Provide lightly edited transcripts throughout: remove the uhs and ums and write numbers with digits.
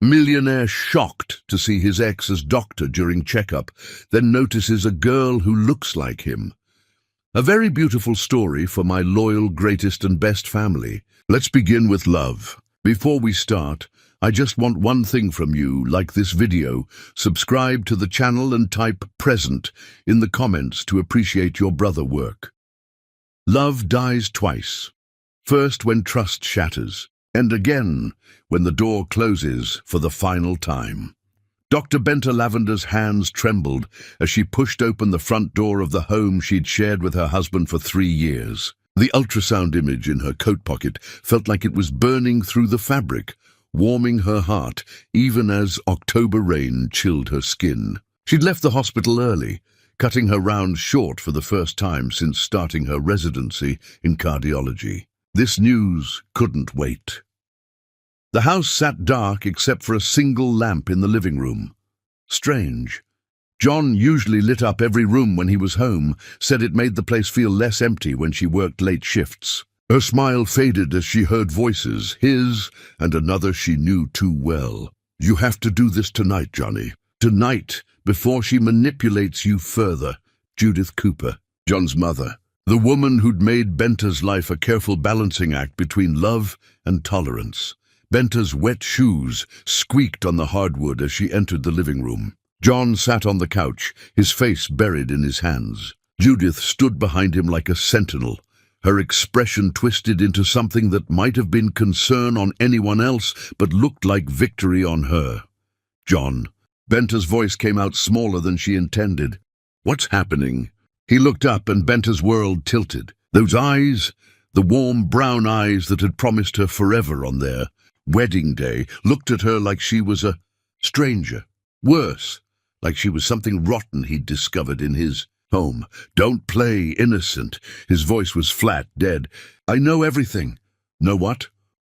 Millionaire shocked to see his ex as doctor during checkup, then notices a girl who looks like him. A very beautiful story for my loyal, greatest and best family. Let's begin with love. Before we start, I just want one thing from you. Like this video, subscribe to the channel and type present in the comments to appreciate your brother work. Love dies twice. First when trust shatters, and again when the door closes for the final time. Dr. Benta Lavender's hands trembled as she pushed open the front door of the home she'd shared with her husband for 3 years. The ultrasound image in her coat pocket felt like it was burning through the fabric, warming her heart even as October rain chilled her skin. She'd left the hospital early, cutting her rounds short for the first time since starting her residency in cardiology. This news couldn't wait. The house sat dark except for a single lamp in the living room. Strange. John usually lit up every room when he was home, said it made the place feel less empty when she worked late shifts. Her smile faded as she heard voices, his and another she knew too well. "You have to do this tonight, Johnny. Tonight, before she manipulates you further." Judith Cooper, John's mother. The woman who'd made Benta's life a careful balancing act between love and tolerance. Benta's wet shoes squeaked on the hardwood as she entered the living room. John sat on the couch, his face buried in his hands. Judith stood behind him like a sentinel, her expression twisted into something that might have been concern on anyone else but looked like victory on her. "John." Benta's voice came out smaller than she intended. "What's happening?" He looked up and Benta's world tilted. Those eyes, the warm brown eyes that had promised her forever on their wedding day, looked at her like she was a stranger. Worse, like she was something rotten he'd discovered in his home. "Don't play innocent." His voice was flat, dead. "I know everything." "Know what?"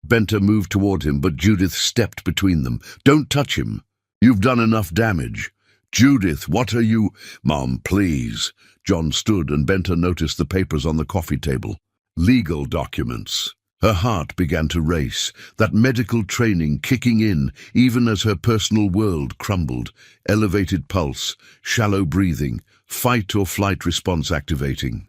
Benta moved toward him, but Judith stepped between them. "Don't touch him. You've done enough damage." "Judith, what are you—" "Mom, please." John stood and Benta noticed the papers on the coffee table. Legal documents. Her heart began to race, that medical training kicking in even as her personal world crumbled. Elevated pulse, shallow breathing, fight or flight response activating.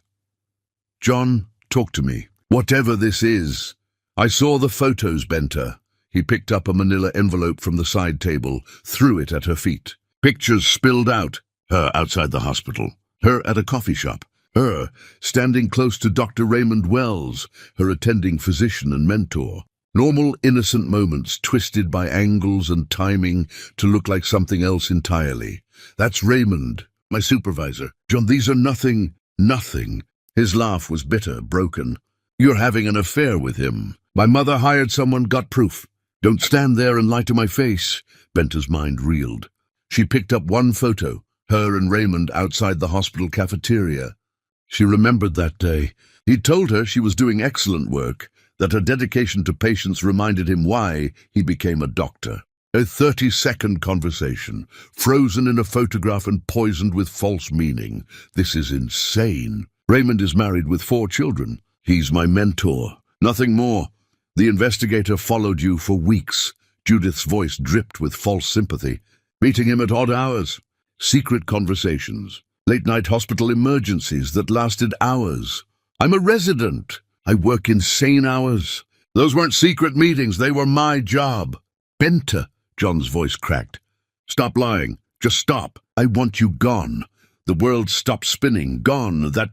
"John, talk to me. Whatever this is." "I saw the photos, Benta." He picked up a manila envelope from the side table, threw it at her feet. Pictures spilled out. Her outside the hospital. Her at a coffee shop. Her standing close to Dr. Raymond Wells, her attending physician and mentor. Normal, innocent moments twisted by angles and timing to look like something else entirely. "That's Raymond, my supervisor." "John, these are nothing." "Nothing." His laugh was bitter, broken. "You're having an affair with him. My mother hired someone, got proof." "Don't stand there and lie to my face." Benta's mind reeled. She picked up one photo, her and Raymond outside the hospital cafeteria. She remembered that day. He'd told her she was doing excellent work, that her dedication to patients reminded him why he became a doctor. A 30-second conversation, frozen in a photograph and poisoned with false meaning. This is insane. Raymond is married with 4 children. He's my mentor. Nothing more. The investigator followed you for weeks. Judith's voice dripped with false sympathy. Meeting him at odd hours. Secret conversations. Late-night hospital emergencies that lasted hours. "I'm a resident. I work insane hours." "Those weren't secret meetings. They were my job." "Benta," John's voice cracked. "Stop lying. Just stop. I want you gone." The world stopped spinning. Gone. That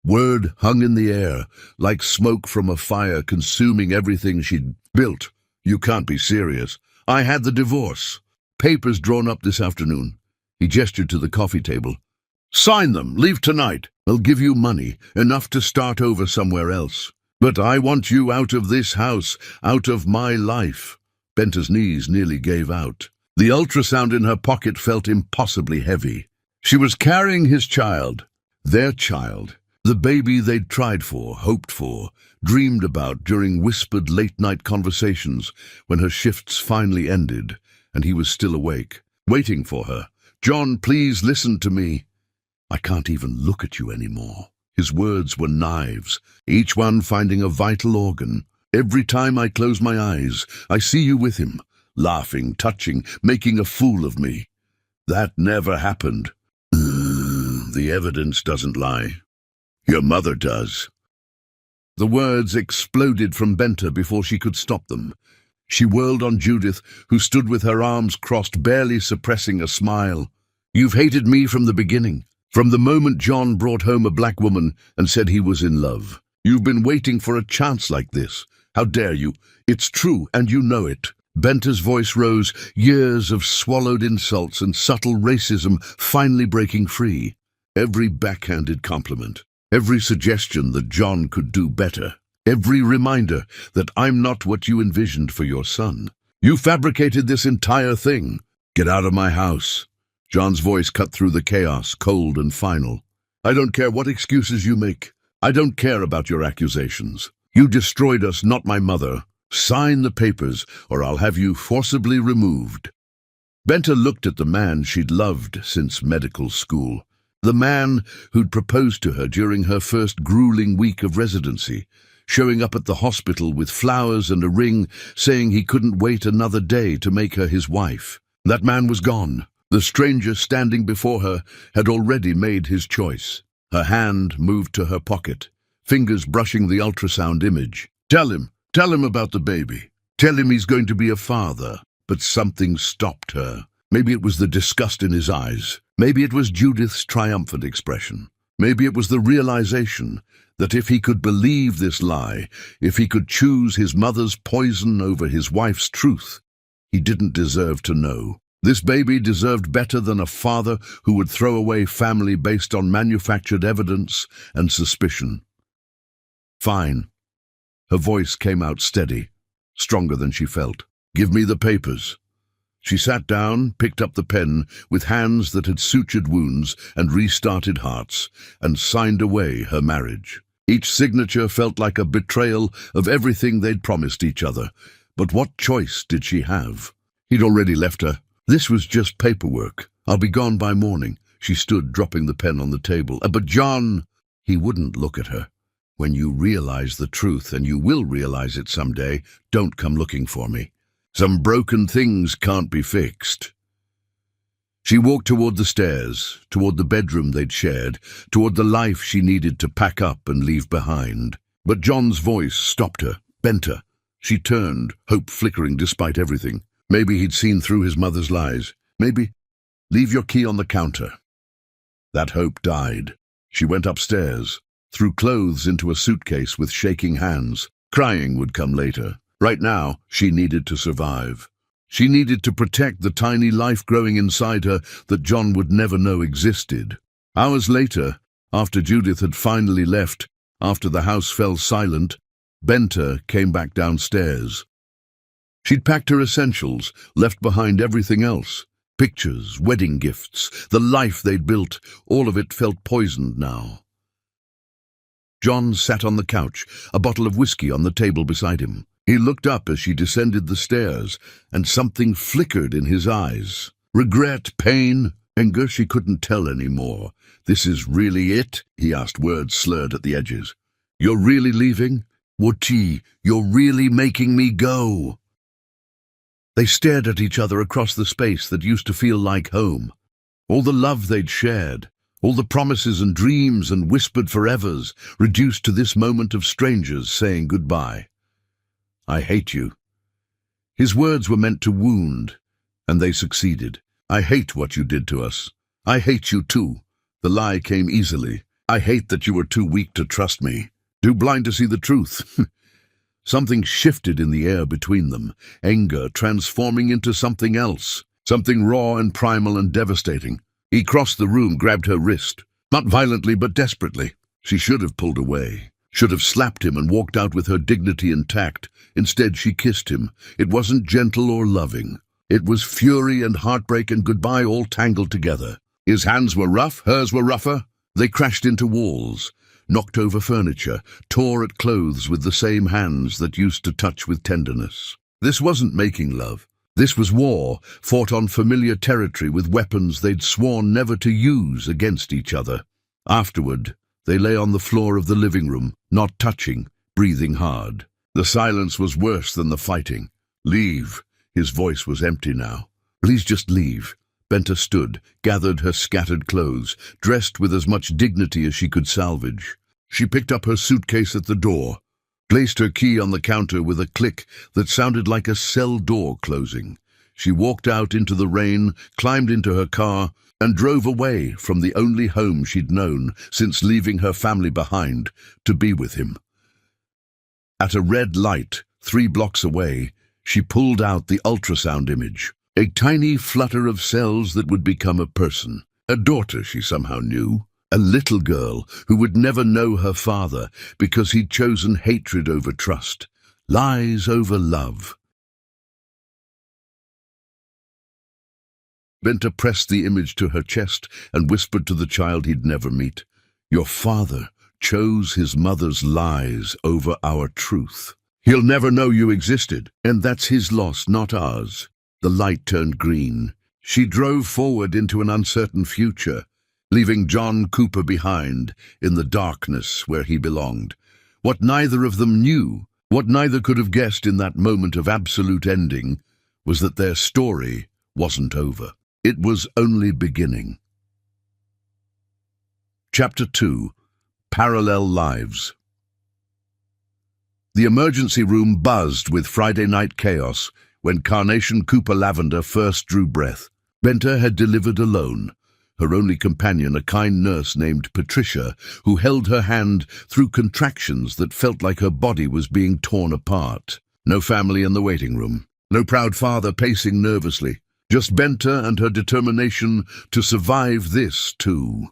word hung in the air, like smoke from a fire consuming everything she'd built. "You can't be serious." "I had the divorce. Papers drawn up this afternoon." He gestured to the coffee table. "Sign them. Leave tonight. I'll give you money, enough to start over somewhere else. But I want you out of this house, out of my life." Benta's knees nearly gave out. The ultrasound in her pocket felt impossibly heavy. She was carrying his child, their child, the baby they'd tried for, hoped for, dreamed about during whispered late-night conversations when her shifts finally ended and he was still awake, waiting for her. "John, please listen to me." "I can't even look at you anymore." His words were knives, each one finding a vital organ. "Every time I close my eyes, I see you with him, laughing, touching, making a fool of me. That never happened. The evidence doesn't lie. Your mother does. The words exploded from Benta before she could stop them. She whirled on Judith, who stood with her arms crossed, barely suppressing a smile. You've hated me from the beginning. From the moment John brought home a black woman and said he was in love. You've been waiting for a chance like this. How dare you? It's true, and you know it. Benta's voice rose, years of swallowed insults and subtle racism finally breaking free. Every backhanded compliment, every suggestion that John could do better, every reminder that I'm not what you envisioned for your son. You fabricated this entire thing. Get out of my house. John's voice cut through the chaos, cold and final. I don't care what excuses you make. I don't care about your accusations. You destroyed us, not my mother. Sign the papers, or I'll have you forcibly removed. Benta looked at the man she'd loved since medical school. The man who'd proposed to her during her first grueling week of residency, showing up at the hospital with flowers and a ring, saying he couldn't wait another day to make her his wife. That man was gone. The stranger standing before her had already made his choice. Her hand moved to her pocket, fingers brushing the ultrasound image. Tell him about the baby. Tell him he's going to be a father. But something stopped her. Maybe it was the disgust in his eyes. Maybe it was Judith's triumphant expression. Maybe it was the realization that if he could believe this lie, if he could choose his mother's poison over his wife's truth, he didn't deserve to know. This baby deserved better than a father who would throw away family based on manufactured evidence and suspicion. Fine. Her voice came out steady, stronger than she felt. Give me the papers. She sat down, picked up the pen with hands that had sutured wounds and restarted hearts, and signed away her marriage. Each signature felt like a betrayal of everything they'd promised each other. But what choice did she have? He'd already left her. This was just paperwork. I'll be gone by morning. She stood, dropping the pen on the table. But John, he wouldn't look at her. When you realize the truth, and you will realize it someday, don't come looking for me. Some broken things can't be fixed. She walked toward the stairs, toward the bedroom they'd shared, toward the life she needed to pack up and leave behind. But John's voice stopped her. Benta. She turned, hope flickering despite everything. Maybe he'd seen through his mother's lies. Maybe. Leave your key on the counter. That hope died. She went upstairs, threw clothes into a suitcase with shaking hands. Crying would come later. Right now, she needed to survive. She needed to protect the tiny life growing inside her that John would never know existed. Hours later, after Judith had finally left, after the house fell silent, Benta came back downstairs. She'd packed her essentials, left behind everything else. Pictures, wedding gifts, the life they'd built, all of it felt poisoned now. John sat on the couch, a bottle of whiskey on the table beside him. He looked up as she descended the stairs, and something flickered in his eyes. Regret, pain, anger, she couldn't tell anymore. This is really it? He asked, words slurred at the edges. You're really leaving? Wati, you're really making me go. They stared at each other across the space that used to feel like home. All the love they'd shared, all the promises and dreams and whispered forevers, reduced to this moment of strangers saying goodbye. I hate you. His words were meant to wound, and they succeeded. I hate what you did to us. I hate you too. The lie came easily. I hate that you were too weak to trust me, too blind to see the truth. Something shifted in the air between them, anger transforming into something else, something raw and primal and devastating. He crossed the room, grabbed her wrist, not violently but desperately. She should have pulled away, should have slapped him and walked out with her dignity intact. Instead, she kissed him. It wasn't gentle or loving. It was fury and heartbreak and goodbye all tangled together. His hands were rough, hers were rougher. They crashed into walls, knocked over furniture, tore at clothes with the same hands that used to touch with tenderness. This wasn't making love. This was war, fought on familiar territory with weapons they'd sworn never to use against each other. Afterward, they lay on the floor of the living room, not touching, breathing hard. The silence was worse than the fighting. Leave. His voice was empty now. "Please just leave." Benta stood, gathered her scattered clothes, dressed with as much dignity as she could salvage. She picked up her suitcase at the door, placed her key on the counter with a click that sounded like a cell door closing. She walked out into the rain, climbed into her car, and drove away from the only home she'd known since leaving her family behind to be with him. At a red light, 3 blocks away, she pulled out the ultrasound image. A tiny flutter of cells that would become a person. A daughter, she somehow knew. A little girl who would never know her father because he'd chosen hatred over trust, lies over love. Benta pressed the image to her chest and whispered to the child he'd never meet, "Your father chose his mother's lies over our truth. He'll never know you existed, and that's his loss, not ours." The light turned green. She drove forward into an uncertain future, leaving John Cooper behind in the darkness where he belonged. What neither of them knew, what neither could have guessed in that moment of absolute ending, was that their story wasn't over. It was only beginning. Chapter 2. Parallel Lives. The emergency room buzzed with Friday night chaos when Carnation Cooper Lavender first drew breath. Benta had delivered alone, her only companion a kind nurse named Patricia, who held her hand through contractions that felt like her body was being torn apart. No family in the waiting room, no proud father pacing nervously, just Benta and her determination to survive this too.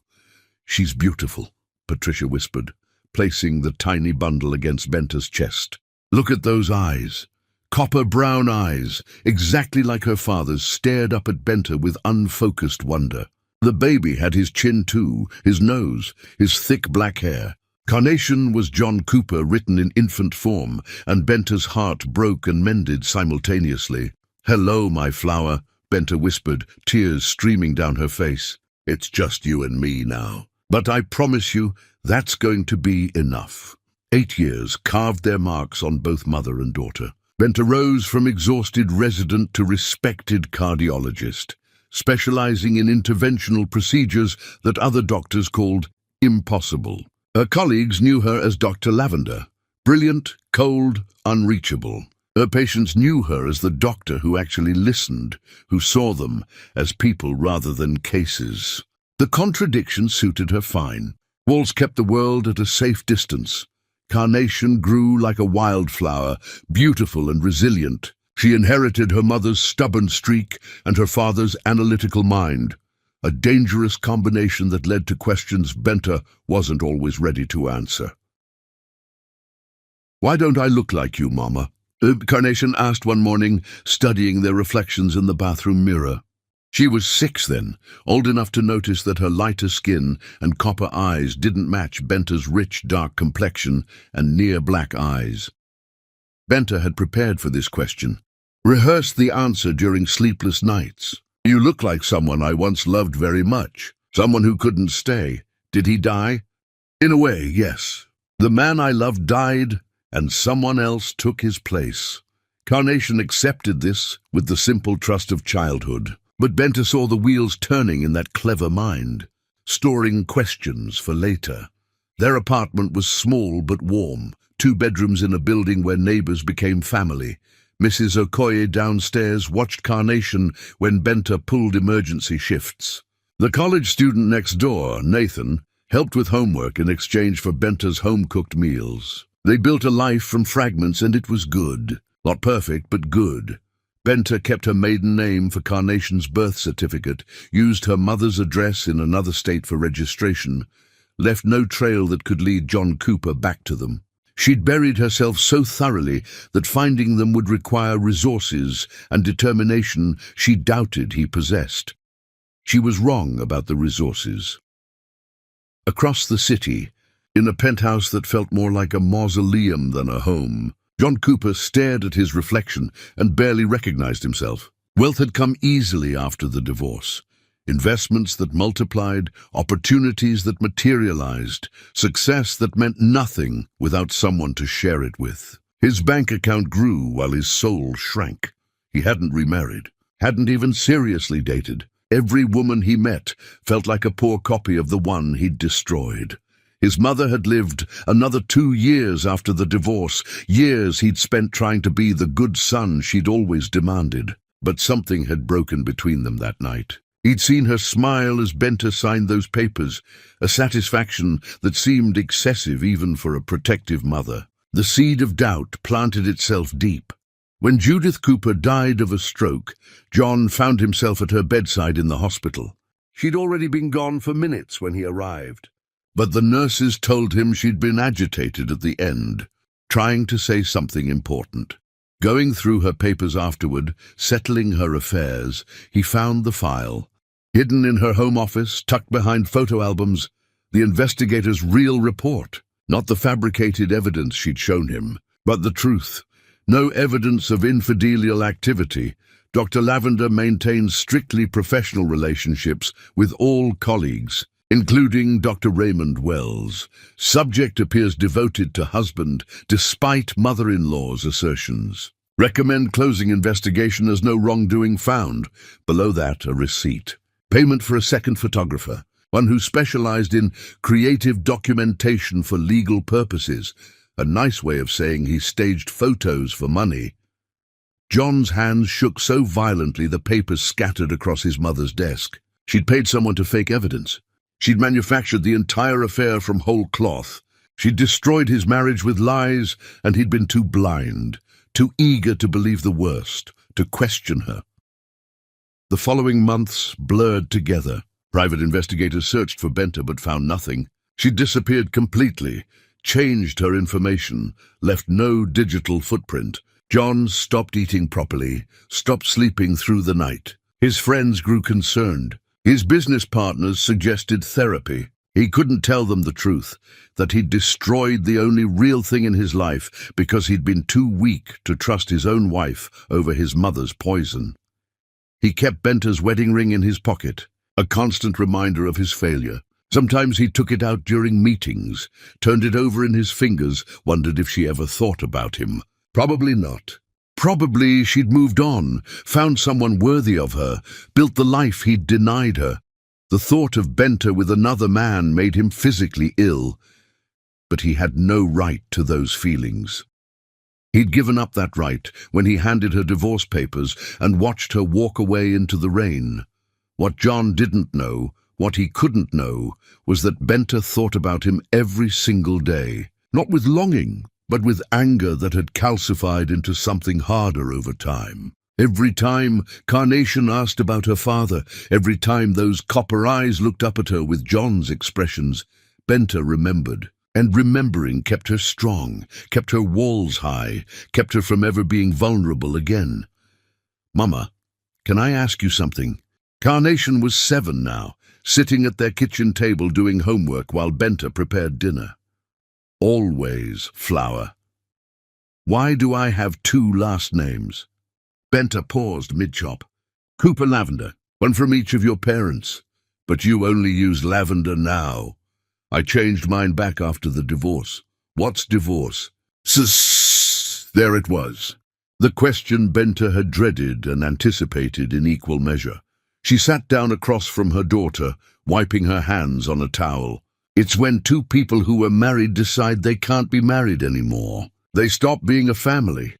"She's beautiful," Patricia whispered, placing the tiny bundle against Benta's chest. "Look at those eyes. Copper-brown eyes, exactly like her father's, stared up at Benta with unfocused wonder. The baby had his chin too, his nose, his thick black hair. Carnation was John Cooper written in infant form, and Benta's heart broke and mended simultaneously. "Hello, my flower," Benta whispered, tears streaming down her face. "It's just you and me now. But I promise you, that's going to be enough." 8 years carved their marks on both mother and daughter. Benta rose from exhausted resident to respected cardiologist, specializing in interventional procedures that other doctors called impossible. Her colleagues knew her as Dr. Lavender, brilliant, cold, unreachable. Her patients knew her as the doctor who actually listened, who saw them as people rather than cases. The contradiction suited her fine. Walls kept the world at a safe distance. Carnation grew like a wildflower, beautiful and resilient. She inherited her mother's stubborn streak and her father's analytical mind, a dangerous combination that led to questions Benta wasn't always ready to answer. "Why don't I look like you, Mama?" Carnation asked one morning, studying their reflections in the bathroom mirror. She was 6 then, old enough to notice that her lighter skin and copper eyes didn't match Benta's rich, dark complexion and near-black eyes. Benta had prepared for this question, rehearsed the answer during sleepless nights. "You look like someone I once loved very much, someone who couldn't stay. Did he die?" "In a way, yes. The man I loved died, and someone else took his place." Carnation accepted this with the simple trust of childhood. But Benta saw the wheels turning in that clever mind, storing questions for later. Their apartment was small but warm, 2 bedrooms in a building where neighbors became family. Mrs. Okoye downstairs watched Carnation when Benta pulled emergency shifts. The college student next door, Nathan, helped with homework in exchange for Benta's home-cooked meals. They built a life from fragments, and it was good. Not perfect, but good. Benta kept her maiden name for Carnation's birth certificate, used her mother's address in another state for registration, left no trail that could lead John Cooper back to them. She'd buried herself so thoroughly that finding them would require resources and determination she doubted he possessed. She was wrong about the resources. Across the city, in a penthouse that felt more like a mausoleum than a home, John Cooper stared at his reflection and barely recognized himself. Wealth had come easily after the divorce. Investments that multiplied, opportunities that materialized, success that meant nothing without someone to share it with. His bank account grew while his soul shrank. He hadn't remarried, hadn't even seriously dated. Every woman he met felt like a poor copy of the one he'd destroyed. His mother had lived another 2 years after the divorce, years he'd spent trying to be the good son she'd always demanded. But something had broken between them that night. He'd seen her smile as Benta signed those papers, a satisfaction that seemed excessive even for a protective mother. The seed of doubt planted itself deep. When Judith Cooper died of a stroke, John found himself at her bedside in the hospital. She'd already been gone for minutes when he arrived. But the nurses told him she'd been agitated at the end, trying to say something important. Going through her papers afterward, settling her affairs, he found the file. Hidden in her home office, tucked behind photo albums, the investigator's real report. Not the fabricated evidence she'd shown him, but the truth. No evidence of infidelial activity. Dr. Lavender maintains strictly professional relationships with all colleagues, including Dr. Raymond Wells. Subject appears devoted to husband, despite mother-in-law's assertions. Recommend closing investigation as no wrongdoing found. Below that, a receipt. Payment for a second photographer, one who specialized in creative documentation for legal purposes. A nice way of saying he staged photos for money. John's hands shook so violently the papers scattered across his mother's desk. She'd paid someone to fake evidence. She'd manufactured the entire affair from whole cloth. She'd destroyed his marriage with lies, and he'd been too blind, too eager to believe the worst, to question her. The following months blurred together. Private investigators searched for Benta but found nothing. She'd disappeared completely, changed her information, left no digital footprint. John stopped eating properly, stopped sleeping through the night. His friends grew concerned. His business partners suggested therapy. He couldn't tell them the truth, that he'd destroyed the only real thing in his life because he'd been too weak to trust his own wife over his mother's poison. He kept Benta's wedding ring in his pocket, a constant reminder of his failure. Sometimes he took it out during meetings, turned it over in his fingers, wondered if she ever thought about him. Probably not. Probably she'd moved on, found someone worthy of her, built the life he'd denied her. The thought of Benta with another man made him physically ill, but he had no right to those feelings. He'd given up that right when he handed her divorce papers and watched her walk away into the rain. What John didn't know, what he couldn't know, was that Benta thought about him every single day, not with longing, but with anger that had calcified into something harder over time. Every time Carnation asked about her father, every time those copper eyes looked up at her with John's expressions, Benta remembered. And remembering kept her strong, kept her walls high, kept her from ever being vulnerable again. "Mama, can I ask you something?" Carnation was 7 now, sitting at their kitchen table doing homework while Benta prepared dinner. "Always, Flower. Why do I have 2 last names?" Benta paused mid-chop. "Cooper Lavender, one from each of your parents. But you only use Lavender now. I changed mine back after the divorce." "What's divorce?" There it was. The question Benta had dreaded and anticipated in equal measure. She sat down across from her daughter, wiping her hands on a towel. "It's when 2 people who were married decide they can't be married anymore. They stop being a family.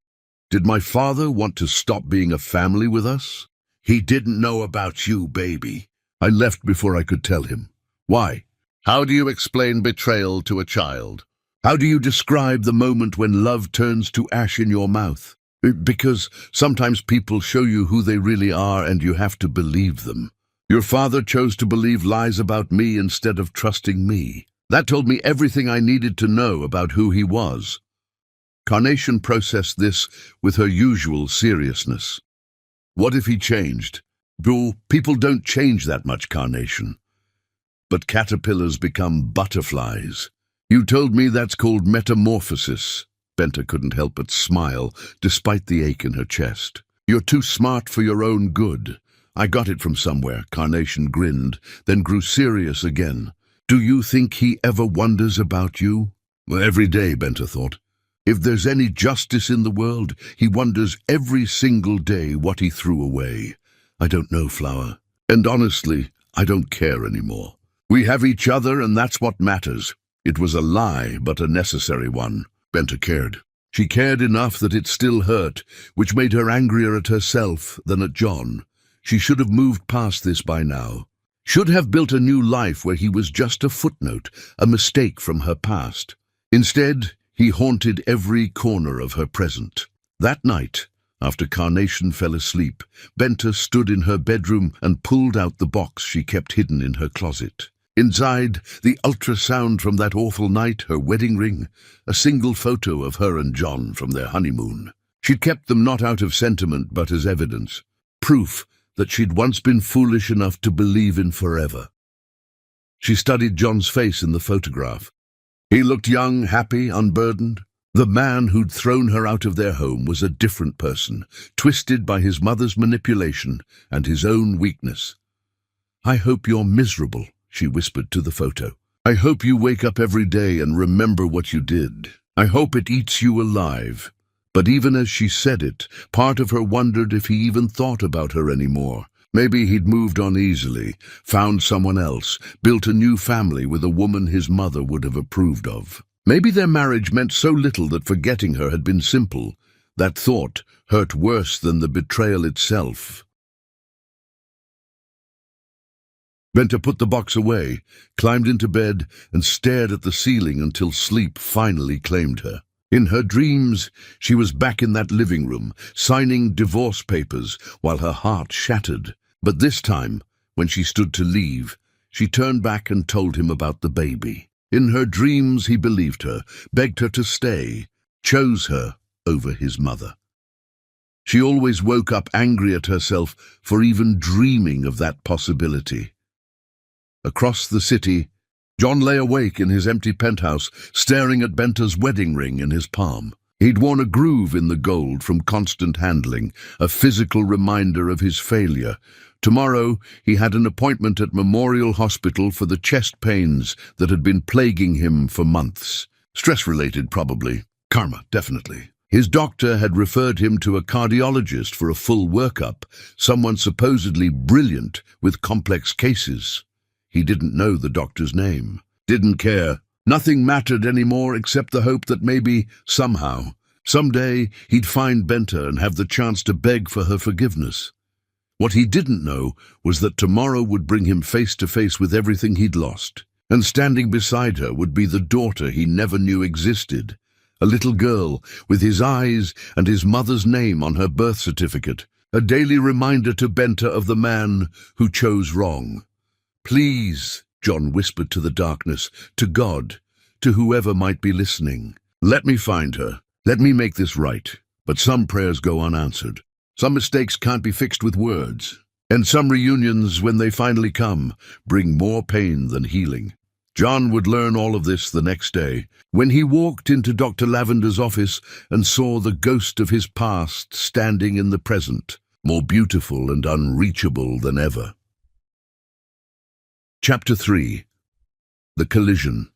Did my father want to stop being a family with us?" "He didn't know about you, baby." "I left before I could tell him." "Why?" "How do you explain betrayal to a child? How do you describe the moment when love turns to ash in your mouth? Because sometimes people show you who they really are and you have to believe them. Your father chose to believe lies about me instead of trusting me. That told me everything I needed to know about who he was." Carnation processed this with her usual seriousness. "What if he changed?" People don't change that much, Carnation. But caterpillars become butterflies. You told me that's called metamorphosis." Benta couldn't help but smile, despite the ache in her chest. "You're too smart for your own good. I got it from somewhere." Carnation grinned, then grew serious again. "Do you think he ever wonders about you?" "Well, every day," Benta thought. If there's any justice in the world, he wonders every single day what he threw away. I don't know, Flower. And honestly, I don't care anymore. We have each other, and that's what matters. It was a lie, but a necessary one. Benta cared. She cared enough that it still hurt, which made her angrier at herself than at John. She should have moved past this by now. Should have built a new life where he was just a footnote, a mistake from her past. Instead, he haunted every corner of her present. That night, after Carnation fell asleep, Benta stood in her bedroom and pulled out the box she kept hidden in her closet. Inside, the ultrasound from that awful night, her wedding ring, a single photo of her and John from their honeymoon. She'd kept them not out of sentiment but as evidence, proof that she'd once been foolish enough to believe in forever. She studied John's face in the photograph. He looked young, happy, unburdened. The man who'd thrown her out of their home was a different person, twisted by his mother's manipulation and his own weakness. "I hope you're miserable," she whispered to the photo. "I hope you wake up every day and remember what you did. I hope it eats you alive." But even as she said it, part of her wondered if he even thought about her anymore. Maybe he'd moved on easily, found someone else, built a new family with a woman his mother would have approved of. Maybe their marriage meant so little that forgetting her had been simple. That thought hurt worse than the betrayal itself. Benta put the box away, climbed into bed, and stared at the ceiling until sleep finally claimed her. In her dreams, she was back in that living room, signing divorce papers while her heart shattered. But this time, when she stood to leave, she turned back and told him about the baby. In her dreams, he believed her, begged her to stay, chose her over his mother. She always woke up angry at herself for even dreaming of that possibility. Across the city, John lay awake in his empty penthouse, staring at Benta's wedding ring in his palm. He'd worn a groove in the gold from constant handling, a physical reminder of his failure. Tomorrow, he had an appointment at Memorial Hospital for the chest pains that had been plaguing him for months. Stress-related, probably. Karma, definitely. His doctor had referred him to a cardiologist for a full workup, someone supposedly brilliant with complex cases. He didn't know the doctor's name. Didn't care. Nothing mattered anymore except the hope that maybe, somehow, someday, he'd find Benta and have the chance to beg for her forgiveness. What he didn't know was that tomorrow would bring him face to face with everything he'd lost. And standing beside her would be the daughter he never knew existed. A little girl with his eyes and his mother's name on her birth certificate. A daily reminder to Benta of the man who chose wrong. "Please," John whispered to the darkness, to God, to whoever might be listening. "Let me find her. Let me make this right." But some prayers go unanswered. Some mistakes can't be fixed with words. And some reunions, when they finally come, bring more pain than healing. John would learn all of this the next day, when he walked into Dr. Lavender's office and saw the ghost of his past standing in the present, more beautiful and unreachable than ever. Chapter 3. The Collision.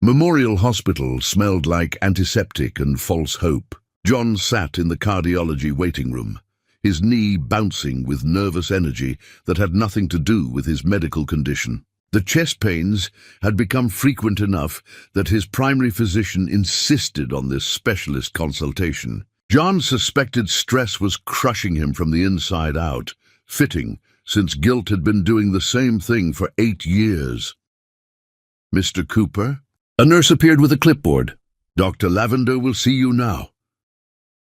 Memorial Hospital smelled like antiseptic and false hope. John sat in the cardiology waiting room, his knee bouncing with nervous energy that had nothing to do with his medical condition. The chest pains had become frequent enough that his primary physician insisted on this specialist consultation. John suspected stress was crushing him from the inside out, fitting, since guilt had been doing the same thing for 8 years. "Mr. Cooper?" A nurse appeared with a clipboard. "Dr. Lavender will see you now."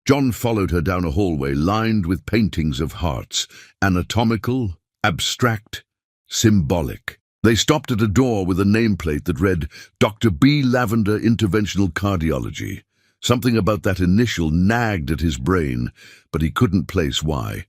John followed her down a hallway lined with paintings of hearts, anatomical, abstract, symbolic. They stopped at a door with a nameplate that read, "Dr. B. Lavender, Interventional Cardiology." Something about that initial nagged at his brain, but he couldn't place why.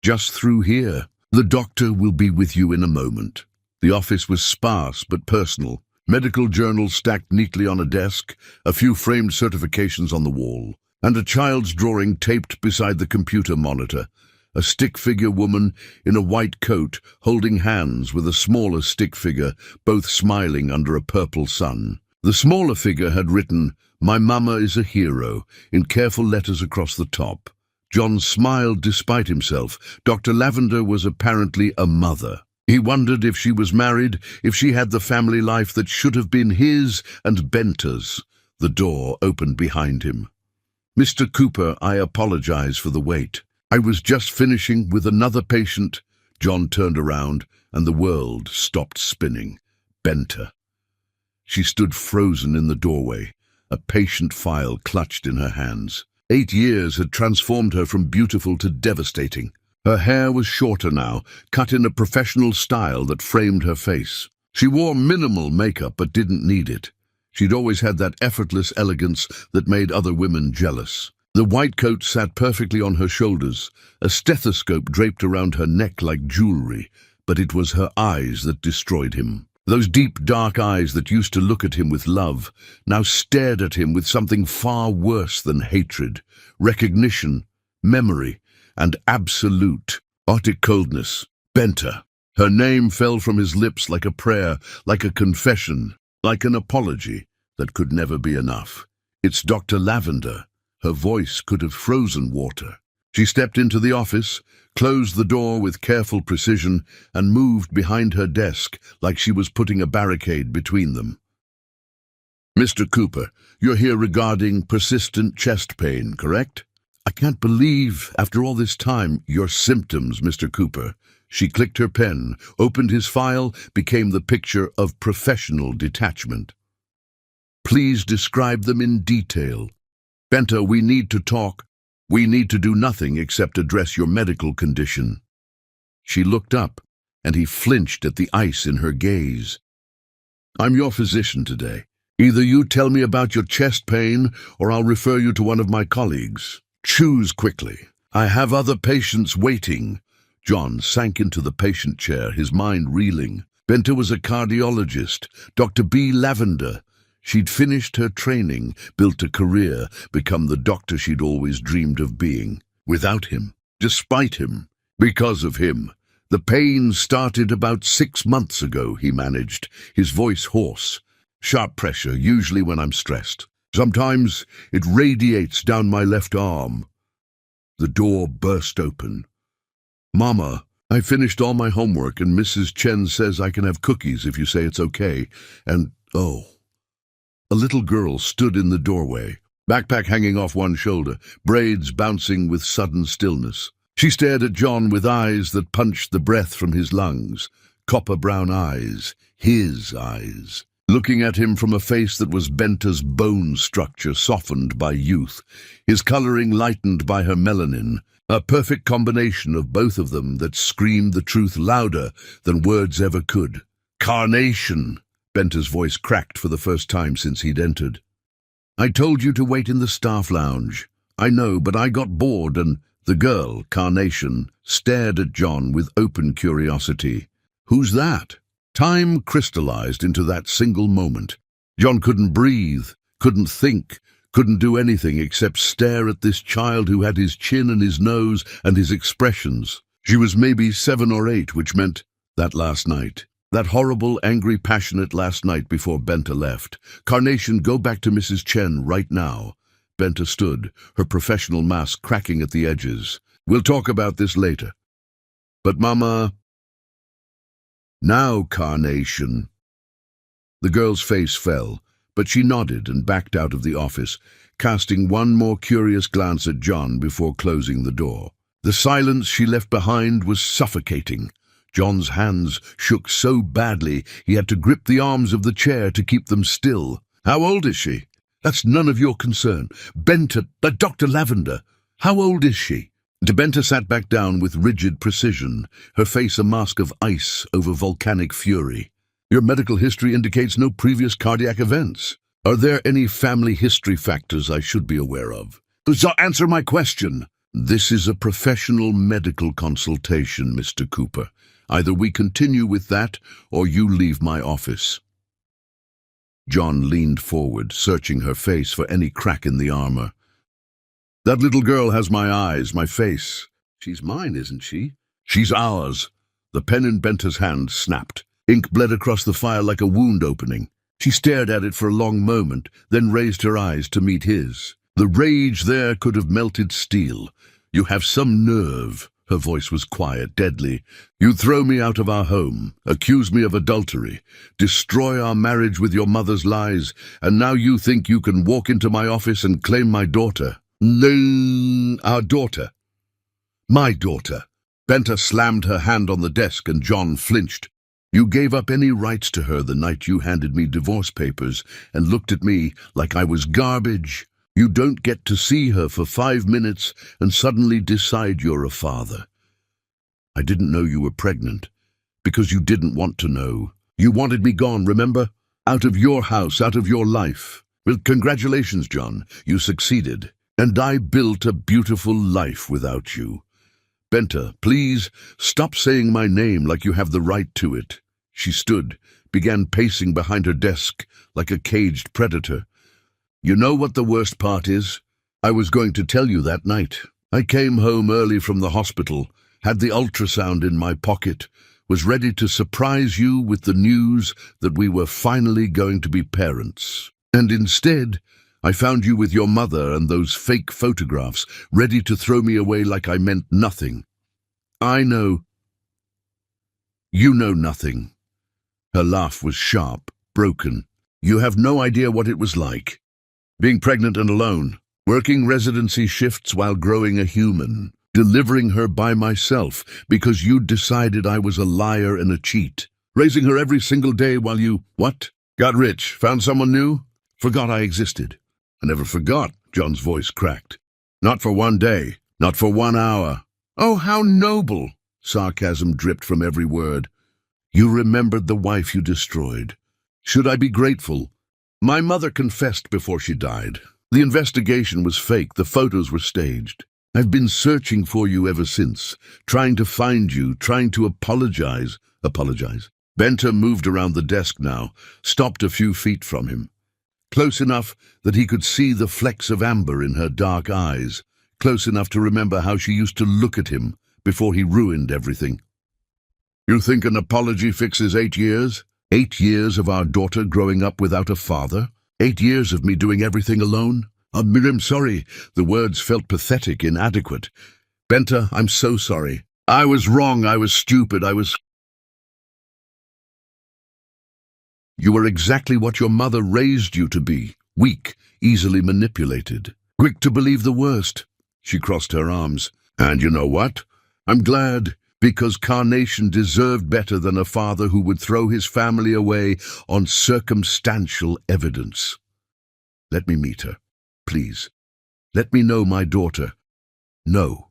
"Just through here. The doctor will be with you in a moment." The office was sparse but personal. Medical journals stacked neatly on a desk, a few framed certifications on the wall, and a child's drawing taped beside the computer monitor. A stick-figure woman in a white coat holding hands with a smaller stick figure, both smiling under a purple sun. The smaller figure had written, "My mama is a hero," in careful letters across the top. John smiled despite himself. Dr. Lavender was apparently a mother. He wondered if she was married, if she had the family life that should have been his and Benta's. The door opened behind him. "Mr. Cooper, I apologize for the wait. I was just finishing with another patient." John turned around, and the world stopped spinning. Benta. She stood frozen in the doorway, a patient file clutched in her hands. 8 years had transformed her from beautiful to devastating. Her hair was shorter now, cut in a professional style that framed her face. She wore minimal makeup but didn't need it. She'd always had that effortless elegance that made other women jealous. The white coat sat perfectly on her shoulders, a stethoscope draped around her neck like jewelry, but it was her eyes that destroyed him. Those deep, dark eyes that used to look at him with love, now stared at him with something far worse than hatred, recognition, memory, and absolute, Arctic coldness. Benta. Her name fell from his lips like a prayer, like a confession, like an apology that could never be enough. "It's Dr. Lavender." Her voice could have frozen water. She stepped into the office, closed the door with careful precision, and moved behind her desk like she was putting a barricade between them. "Mr. Cooper, you're here regarding persistent chest pain, correct?" "I can't believe, after all this time, your symptoms, Mr. Cooper." She clicked her pen, opened his file, became the picture of professional detachment. "Please describe them in detail." "Benta, we need to talk. We need to do nothing except address your medical condition." She looked up, and he flinched at the ice in her gaze. "I'm your physician today. Either you tell me about your chest pain, or I'll refer you to one of my colleagues. Choose quickly. I have other patients waiting." John sank into the patient chair, his mind reeling. Benta was a cardiologist, Dr. B. Lavender. She'd finished her training, built a career, become the doctor she'd always dreamed of being. Without him, despite him, because of him. "The pain started about 6 months ago," he managed, his voice hoarse. "Sharp pressure, usually when I'm stressed. Sometimes it radiates down my left arm." The door burst open. "Mama, I finished all my homework and Mrs. Chen says I can have cookies if you say it's okay. And, oh." A little girl stood in the doorway, backpack hanging off one shoulder, braids bouncing with sudden stillness. She stared at John with eyes that punched the breath from his lungs, copper-brown eyes, his eyes. Looking at him from a face that was Benta's bone structure softened by youth, his coloring lightened by her melanin, a perfect combination of both of them that screamed the truth louder than words ever could. "Carnation!" Benta's voice cracked for the first time since he'd entered. "I told you to wait in the staff lounge. I know, but I got bored," and the girl, Carnation, stared at John with open curiosity. "Who's that?" Time crystallized into that single moment. John couldn't breathe, couldn't think, couldn't do anything except stare at this child who had his chin and his nose and his expressions. She was maybe 7 or 8, which meant that last night. That horrible, angry, passionate last night before Benta left. "Carnation, go back to Mrs. Chen right now." Benta stood, her professional mask cracking at the edges. "We'll talk about this later." "But Mama..." "Now, Carnation." The girl's face fell, but she nodded and backed out of the office, casting one more curious glance at John before closing the door. The silence she left behind was suffocating. John's hands shook so badly he had to grip the arms of the chair to keep them still. "How old is she?" "That's none of your concern. Benta, Dr. Lavender. How old is she?" Benta sat back down with rigid precision, her face a mask of ice over volcanic fury. "Your medical history indicates no previous cardiac events. Are there any family history factors I should be aware of?" "So answer my question." "This is a professional medical consultation, Mr. Cooper. Either we continue with that, or you leave my office." John leaned forward, searching her face for any crack in the armor. "That little girl has my eyes, my face. She's mine, isn't she?" "She's ours." The pen in Benta's hand snapped. Ink bled across the file like a wound opening. She stared at it for a long moment, then raised her eyes to meet his. The rage there could have melted steel. "You have some nerve." Her voice was quiet, deadly. "You throw me out of our home, accuse me of adultery, destroy our marriage with your mother's lies, and now you think you can walk into my office and claim my daughter." "No, our daughter. My daughter." Benta slammed her hand on the desk and John flinched. "You gave up any rights to her the night you handed me divorce papers and looked at me like I was garbage. You don't get to see her for 5 minutes and suddenly decide you're a father. I didn't know you were pregnant because you didn't want to know. You wanted me gone, remember? Out of your house, out of your life. Well, congratulations, John. You succeeded. And I built a beautiful life without you. Benta, please, stop saying my name like you have the right to it." She stood, began pacing behind her desk like a caged predator. "You know what the worst part is? I was going to tell you that night. I came home early from the hospital, had the ultrasound in my pocket, was ready to surprise you with the news that we were finally going to be parents. And instead, I found you with your mother and those fake photographs, ready to throw me away like I meant nothing. I know. You know nothing." Her laugh was sharp, broken. "You have no idea what it was like. Being pregnant and alone, working residency shifts while growing a human, delivering her by myself because you decided I was a liar and a cheat, raising her every single day while you, what? Got rich, found someone new? Forgot I existed." "I never forgot," John's voice cracked. "Not for one day, not for 1 hour." "Oh, how noble!" Sarcasm dripped from every word. "You remembered the wife you destroyed. Should I be grateful? My mother confessed before she died. The investigation was fake, the photos were staged. I've been searching for you ever since, trying to find you, trying to apologize. Apologize?" Benta moved around the desk now, stopped a few feet from him. Close enough that he could see the flecks of amber in her dark eyes, close enough to remember how she used to look at him before he ruined everything. "You think an apology fixes 8 years? 8 years of our daughter growing up without a father? 8 years of me doing everything alone? I'm sorry." The words felt pathetic, inadequate. "Benta, I'm so sorry. I was wrong, I was stupid, You were exactly what your mother raised you to be, weak, easily manipulated, quick to believe the worst." She crossed her arms. "And you know what? I'm glad, because Carnation deserved better than a father who would throw his family away on circumstantial evidence. Let me meet her, please. Let me know my daughter." "No."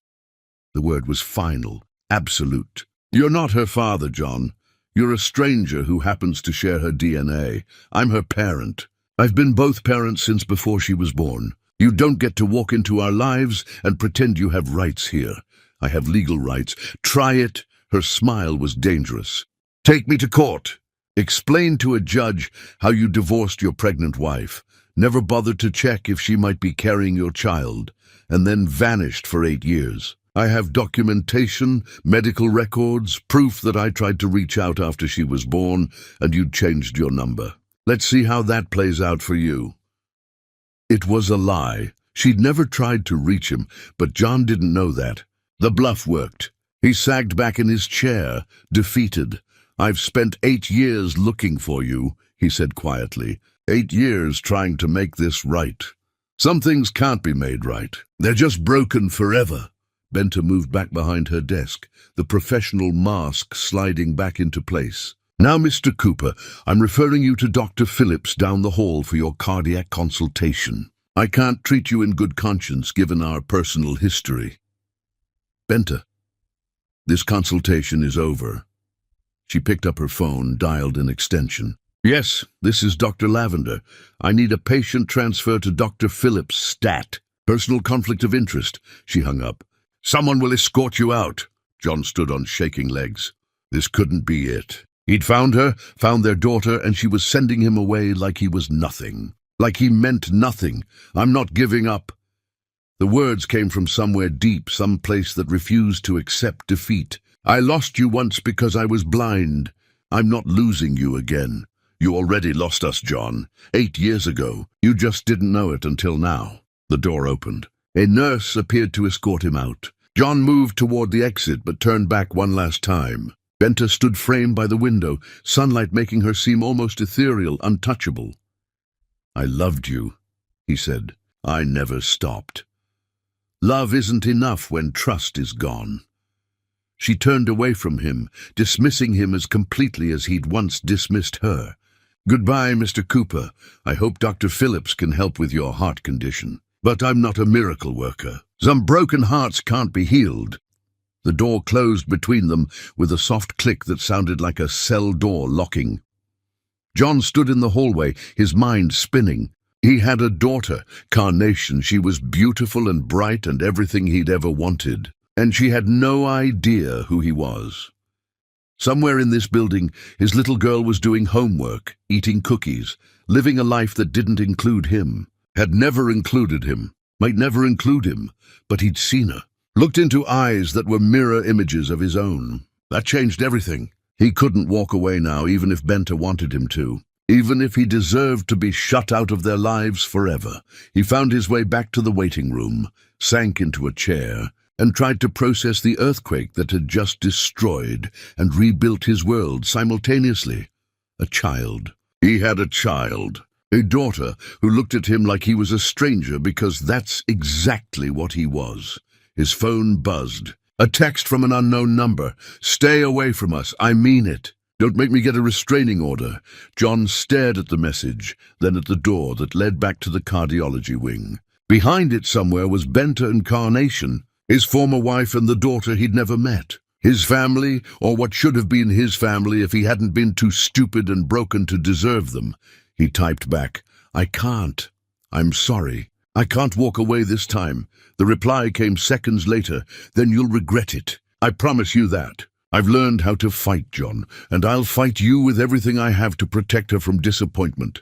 The word was final, absolute. "You're not her father, John. You're a stranger who happens to share her DNA. I'm her parent. I've been both parents since before she was born. You don't get to walk into our lives and pretend you have rights here. I have legal rights. Try it." Her smile was dangerous. "Take me to court. Explain to a judge how you divorced your pregnant wife, never bothered to check if she might be carrying your child, and then vanished for 8 years. I have documentation, medical records, proof that I tried to reach out after she was born and you'd changed your number. Let's see how that plays out for you." It was a lie. She'd never tried to reach him, but John didn't know that. The bluff worked. He sagged back in his chair, defeated. "I've spent 8 years looking for you," he said quietly. 8 years trying to make this right. Some things can't be made right. They're just broken forever." Benta moved back behind her desk, the professional mask sliding back into place. "Now, Mr. Cooper, I'm referring you to Dr. Phillips down the hall for your cardiac consultation. I can't treat you in good conscience given our personal history." "Benta, this consultation is over." She picked up her phone, dialed an extension. "Yes, this is Dr. Lavender. I need a patient transfer to Dr. Phillips, stat. Personal conflict of interest." She hung up. "Someone will escort you out." John stood on shaking legs. This couldn't be it. He'd found her, found their daughter, and she was sending him away like he was nothing. Like he meant nothing. "I'm not giving up." The words came from somewhere deep, some place that refused to accept defeat. "I lost you once because I was blind. I'm not losing you again. You already lost us, John. 8 years ago. You just didn't know it until now. The door opened. A nurse appeared to escort him out. John moved toward the exit, but turned back one last time. Benta stood framed by the window, sunlight making her seem almost ethereal, untouchable. I loved you, he said. I never stopped. Love isn't enough when trust is gone. She turned away from him, dismissing him as completely as he'd once dismissed her. Goodbye, Mr. Cooper. I hope Dr. Phillips can help with your heart condition. But I'm not a miracle worker. Some broken hearts can't be healed. The door closed between them with a soft click that sounded like a cell door locking. John stood in the hallway, his mind spinning. He had a daughter, Carnation. She was beautiful and bright and everything he'd ever wanted. And she had no idea who he was. Somewhere in this building, his little girl was doing homework, eating cookies, living a life that didn't include him, had never included him, might never include him, but he'd seen her, looked into eyes that were mirror images of his own. That changed everything. He couldn't walk away now, even if Benta wanted him to, even if he deserved to be shut out of their lives forever. He found his way back to the waiting room, sank into a chair, and tried to process the earthquake that had just destroyed and rebuilt his world simultaneously. A child. He had a child. A daughter who looked at him like he was a stranger, because that's exactly what he was. His phone buzzed. A text from an unknown number. Stay away from us. I mean it. Don't make me get a restraining order. John stared at the message, then at the door that led back to the cardiology wing. Behind it somewhere was Benta and Carnation, his former wife and the daughter he'd never met. His family, or what should have been his family if he hadn't been too stupid and broken to deserve them. He typed back, I can't. I'm sorry. I can't walk away this time. The reply came seconds later. Then you'll regret it. I promise you that. I've learned how to fight, John, and I'll fight you with everything I have to protect her from disappointment.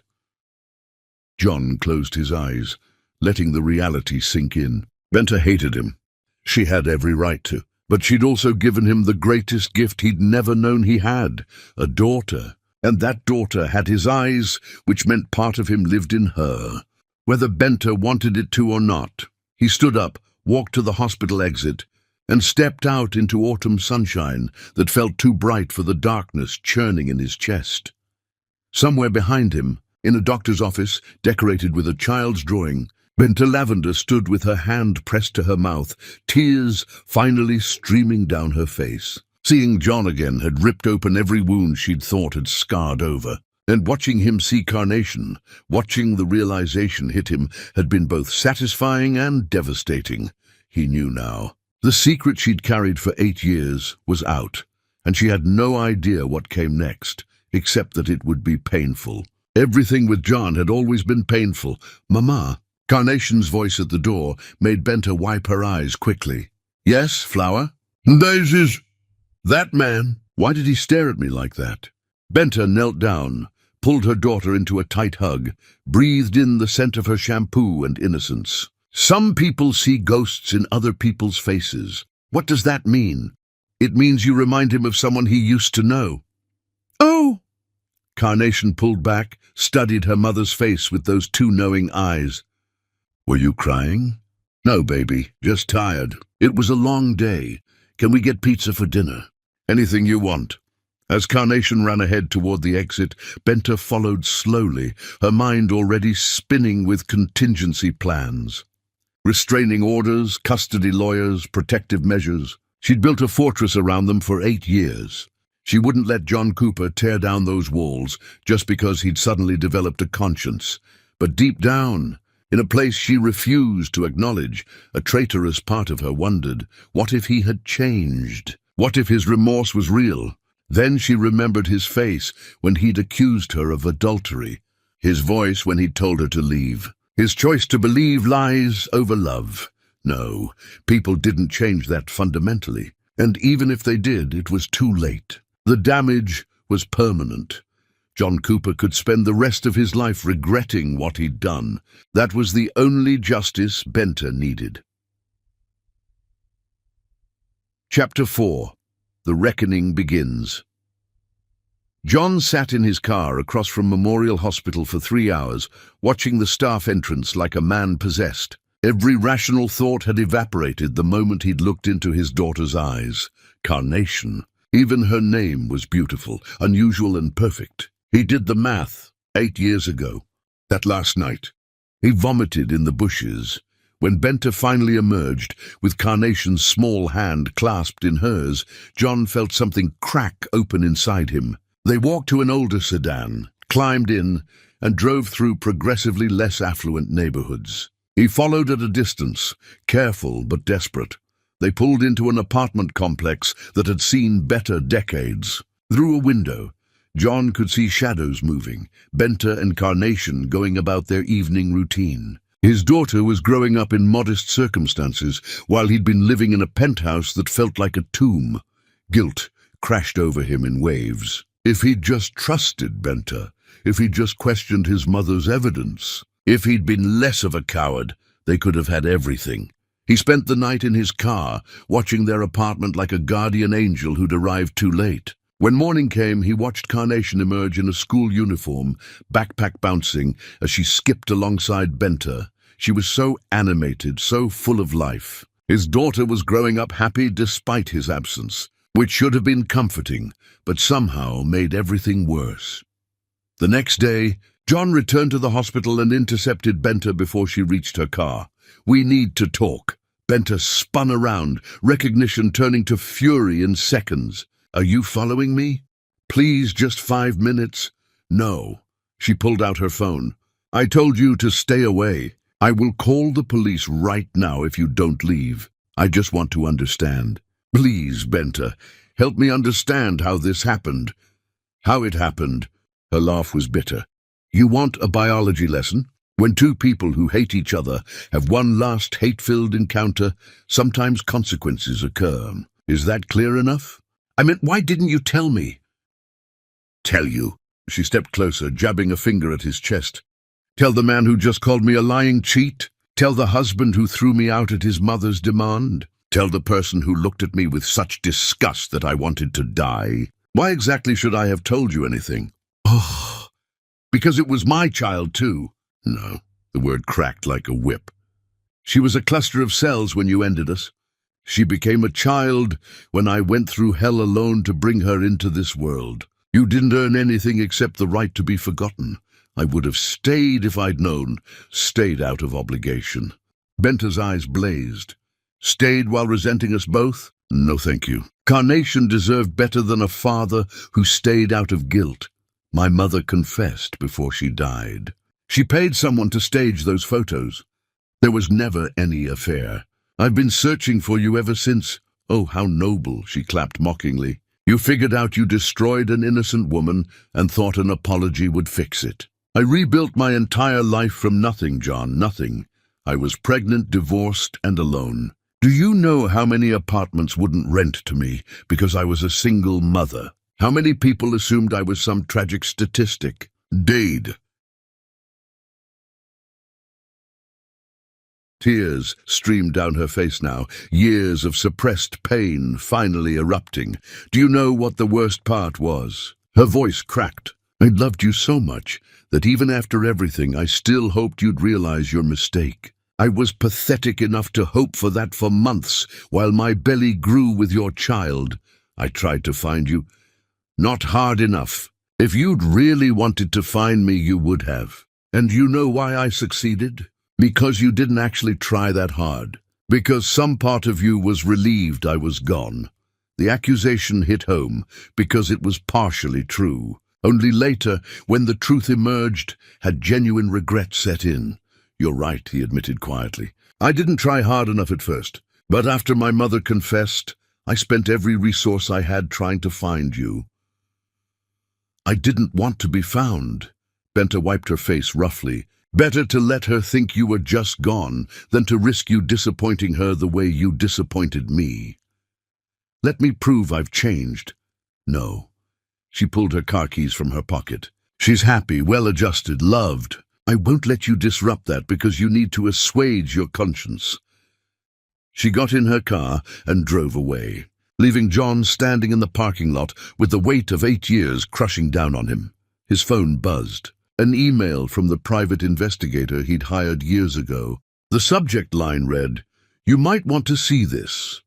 John closed his eyes, letting the reality sink in. Benta hated him. She had every right to, but she'd also given him the greatest gift he'd never known he had, a daughter. And that daughter had his eyes, which meant part of him lived in her, whether Benta wanted it to or not. He stood up, walked to the hospital exit, and stepped out into autumn sunshine that felt too bright for the darkness churning in his chest. Somewhere behind him, in a doctor's office decorated with a child's drawing, Benta Lavender stood with her hand pressed to her mouth, tears finally streaming down her face. Seeing John again had ripped open every wound she'd thought had scarred over. And watching him see Carnation, watching the realization hit him, had been both satisfying and devastating. He knew now. The secret she'd carried for 8 years was out, and she had no idea what came next, except that it would be painful. Everything with John had always been painful. Mama. Carnation's voice at the door made Benta wipe her eyes quickly. Yes, Flower? This that man. Why did he stare at me like that? Benta knelt down, pulled her daughter into a tight hug, breathed in the scent of her shampoo and innocence. Some people see ghosts in other people's faces. What does that mean? It means you remind him of someone he used to know. Oh! Carnation pulled back, studied her mother's face with those 2 knowing eyes. Were you crying? No, baby, just tired. It was a long day. Can we get pizza for dinner? Anything you want. As Carnation ran ahead toward the exit, Benta followed slowly, her mind already spinning with contingency plans. Restraining orders, custody lawyers, protective measures. She'd built a fortress around them for 8 years. She wouldn't let John Cooper tear down those walls just because he'd suddenly developed a conscience. But deep down, in a place she refused to acknowledge, a traitorous part of her wondered, what if he had changed? What if his remorse was real? Then she remembered his face when he'd accused her of adultery, his voice when he'd told her to leave, his choice to believe lies over love. No, people didn't change that fundamentally, and even if they did, it was too late. The damage was permanent. John Cooper could spend the rest of his life regretting what he'd done. That was the only justice Benta needed. Chapter 4. The Reckoning Begins. John sat in his car across from Memorial Hospital for 3 hours, watching the staff entrance like a man possessed. Every rational thought had evaporated the moment he'd looked into his daughter's eyes. Carnation. Even her name was beautiful, unusual and perfect. He did the math. 8 years ago. That last night. He vomited in the bushes. When Benta finally emerged, with Carnation's small hand clasped in hers, John felt something crack open inside him. They walked to an older sedan, climbed in, and drove through progressively less affluent neighborhoods. He followed at a distance, careful but desperate. They pulled into an apartment complex that had seen better decades. Through a window, John could see shadows moving, Benta and Carnation going about their evening routine. His daughter was growing up in modest circumstances, while he'd been living in a penthouse that felt like a tomb. Guilt crashed over him in waves. If he'd just trusted Benta, if he'd just questioned his mother's evidence, if he'd been less of a coward, they could have had everything. He spent the night in his car, watching their apartment like a guardian angel who'd arrived too late. When morning came, he watched Carnation emerge in a school uniform, backpack bouncing, as she skipped alongside Benta. She was so animated, so full of life. His daughter was growing up happy despite his absence, which should have been comforting, but somehow made everything worse. The next day, John returned to the hospital and intercepted Benta before she reached her car. "We need to talk." Benta spun around, recognition turning to fury in seconds. "Are you following me? Please, just 5 minutes." "No." She pulled out her phone. "I told you to stay away. I will call the police right now if you don't leave. I just want to understand. Please, Benta, help me understand how this happened." "How it happened?" Her laugh was bitter. "You want a biology lesson? When two people who hate each other have one last hate-filled encounter, sometimes consequences occur. Is that clear enough?" "I meant, why didn't you tell me?" "Tell you?" She stepped closer, jabbing a finger at his chest. "Tell the man who just called me a lying cheat? Tell the husband who threw me out at his mother's demand? Tell the person who looked at me with such disgust that I wanted to die? Why exactly should I have told you anything?" "Oh, because it was my child too." "No." The word cracked like a whip. "She was a cluster of cells when you ended us. She became a child when I went through hell alone to bring her into this world. You didn't earn anything except the right to be forgotten. I would have stayed if I'd known, stayed out of obligation." Benta's eyes blazed. "Stayed while resenting us both? No, thank you. Carnation deserved better than a father who stayed out of guilt. My mother confessed before she died. She paid someone to stage those photos. There was never any affair. I've been searching for you ever since." "Oh, how noble," she clapped mockingly. "You figured out you destroyed an innocent woman and thought an apology would fix it." "I rebuilt my entire life from nothing, John, nothing. I was pregnant, divorced, and alone. Do you know how many apartments wouldn't rent to me because I was a single mother? How many people assumed I was some tragic statistic? Dade." Tears streamed down her face now, years of suppressed pain finally erupting. "Do you know what the worst part was?" Her voice cracked. "I loved you so much that even after everything, I still hoped you'd realize your mistake. I was pathetic enough to hope for that for months, while my belly grew with your child. I tried to find you. Not hard enough. If you'd really wanted to find me, you would have. And you know why I succeeded? Because you didn't actually try that hard. Because some part of you was relieved I was gone. The accusation hit home because it was partially true. Only later, when the truth emerged, had genuine regret set in. You're right, he admitted quietly. I didn't try hard enough at first, but after my mother confessed, I spent every resource I had trying to find you. I didn't want to be found. Benta wiped her face roughly. Better to let her think you were just gone than to risk you disappointing her the way you disappointed me. Let me prove I've changed. No. She pulled her car keys from her pocket. She's happy, well-adjusted, loved. I won't let you disrupt that because you need to assuage your conscience. She got in her car and drove away. leaving John standing in the parking lot with the weight of 8 years crushing down on him. His phone buzzed. An email from the private investigator he'd hired years ago. The subject line read, "You might want to see this."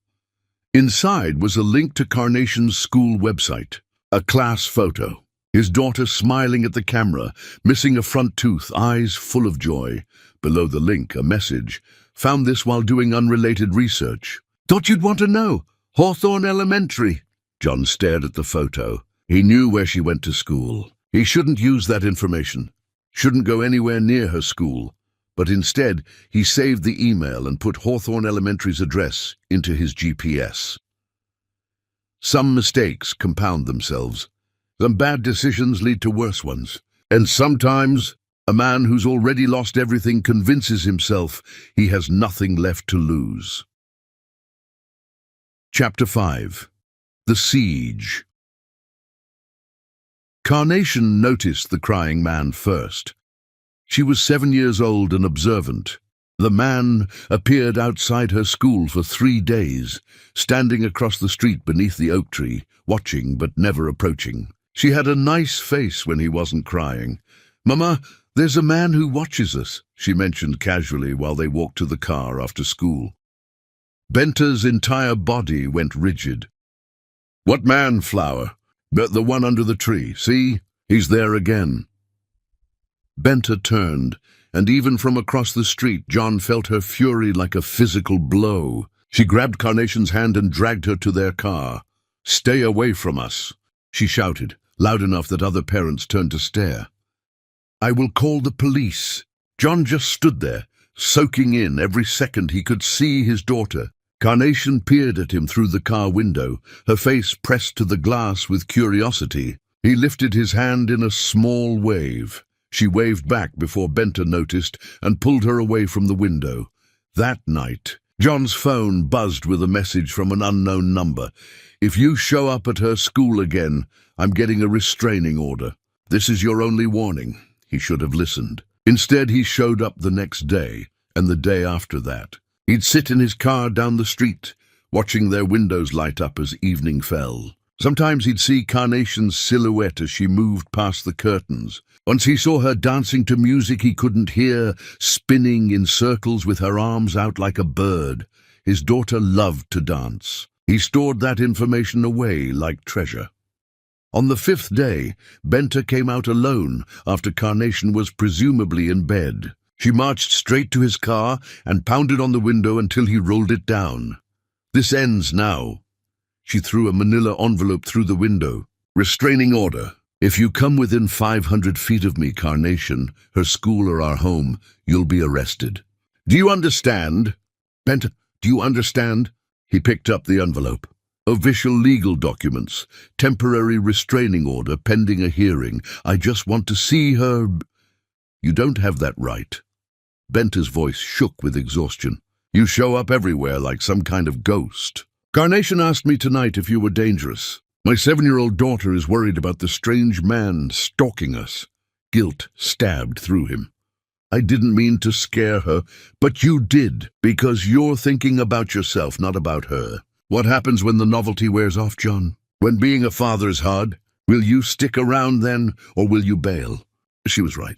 Inside was a link to Carnation's school website, a class photo. His daughter smiling at the camera, missing a front tooth, eyes full of joy. Below the link, a message. "Found this while doing unrelated research. Thought you'd want to know. Hawthorne Elementary." John stared at the photo. He knew where she went to school. He shouldn't use that information. Shouldn't go anywhere near her school. But instead, he saved the email and put Hawthorne Elementary's address into his GPS. Some mistakes compound themselves. Some bad decisions lead to worse ones. And sometimes, a man who's already lost everything convinces himself he has nothing left to lose. Chapter 5. The Siege. Carnation noticed the crying man first. She was 7 years old and observant. The man appeared outside her school for 3 days, standing across the street beneath the oak tree, watching but never approaching. She had a nice face when he wasn't crying. "Mama, there's a man who watches us," she mentioned casually while they walked to the car after school. Benta's entire body went rigid. "What man, Flower?" "The one under the tree. See? He's there again." Benta turned, and even from across the street, John felt her fury like a physical blow. She grabbed Carnation's hand and dragged her to their car. "Stay away from us," she shouted, loud enough that other parents turned to stare. "I will call the police." John just stood there, soaking in every second he could see his daughter. Carnation peered at him through the car window, her face pressed to the glass with curiosity. He lifted his hand in a small wave. She waved back before Benta noticed and pulled her away from the window. That night, John's phone buzzed with a message from an unknown number. "If you show up at her school again, I'm getting a restraining order. This is your only warning." He should have listened. Instead, he showed up the next day, and the day after that. He'd sit in his car down the street, watching their windows light up as evening fell. Sometimes he'd see Carnation's silhouette as she moved past the curtains. Once he saw her dancing to music he couldn't hear, spinning in circles with her arms out like a bird. His daughter loved to dance. He stored that information away like treasure. On the 5th day, Benta came out alone after Carnation was presumably in bed. She marched straight to his car and pounded on the window until he rolled it down. "This ends now." She threw a manila envelope through the window. "Restraining order. If you come within 500 feet of me, Carnation, her school or our home, you'll be arrested. Do you understand?" "Benta, do you understand?" He picked up the envelope. "Official legal documents. Temporary restraining order pending a hearing. I just want to see her." "You don't have that right." Benta's voice shook with exhaustion. "You show up everywhere like some kind of ghost. Carnation asked me tonight if you were dangerous. My 7-year-old daughter is worried about the strange man stalking us." Guilt stabbed through him. "I didn't mean to scare her, but you did, because you're thinking about yourself, not about her. What happens when the novelty wears off, John? When being a father's hard? Will you stick around then, or will you bail?" She was right.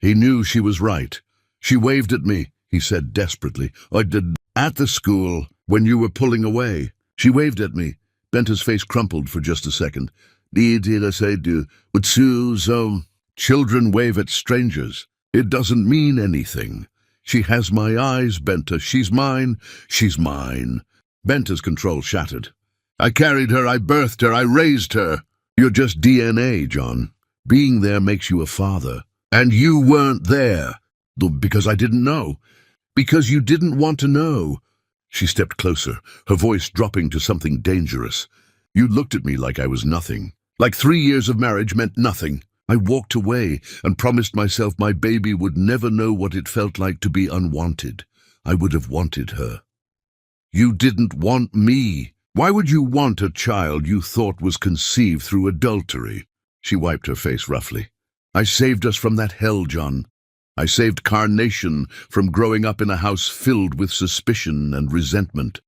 He knew she was right. "She waved at me," he said desperately. "I did at the school when you were pulling away. She waved at me." Benta's face crumpled for just a second. "Did I say do? But so children wave at strangers. It doesn't mean anything. She has my eyes, Benta. She's mine. She's mine." Benta's control shattered. "I carried her, I birthed her, I raised her." "You're just DNA, John. Being there makes you a father. And you weren't there." "Because I didn't know." "Because you didn't want to know." She stepped closer, her voice dropping to something dangerous. "You looked at me like I was nothing. Like 3 years of marriage meant nothing. I walked away and promised myself my baby would never know what it felt like to be unwanted. I would have wanted her." "You didn't want me. Why would you want a child you thought was conceived through adultery?" She wiped her face roughly. "I saved us from that hell, John. I saved Carnation from growing up in a house filled with suspicion and resentment."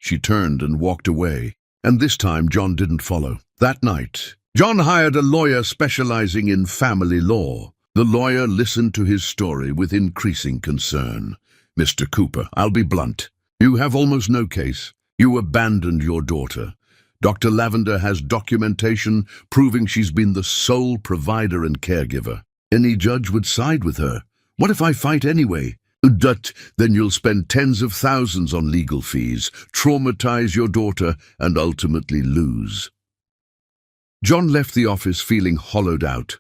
She turned and walked away, and this time John didn't follow. That night, John hired a lawyer specializing in family law. The lawyer listened to his story with increasing concern. "Mr. Cooper, I'll be blunt. You have almost no case. You abandoned your daughter. Dr. Lavender has documentation proving she's been the sole provider and caregiver. Any judge would side with her. What if I fight anyway? Then you'll spend tens of thousands on legal fees, traumatize your daughter, and ultimately lose." John left the office feeling hollowed out.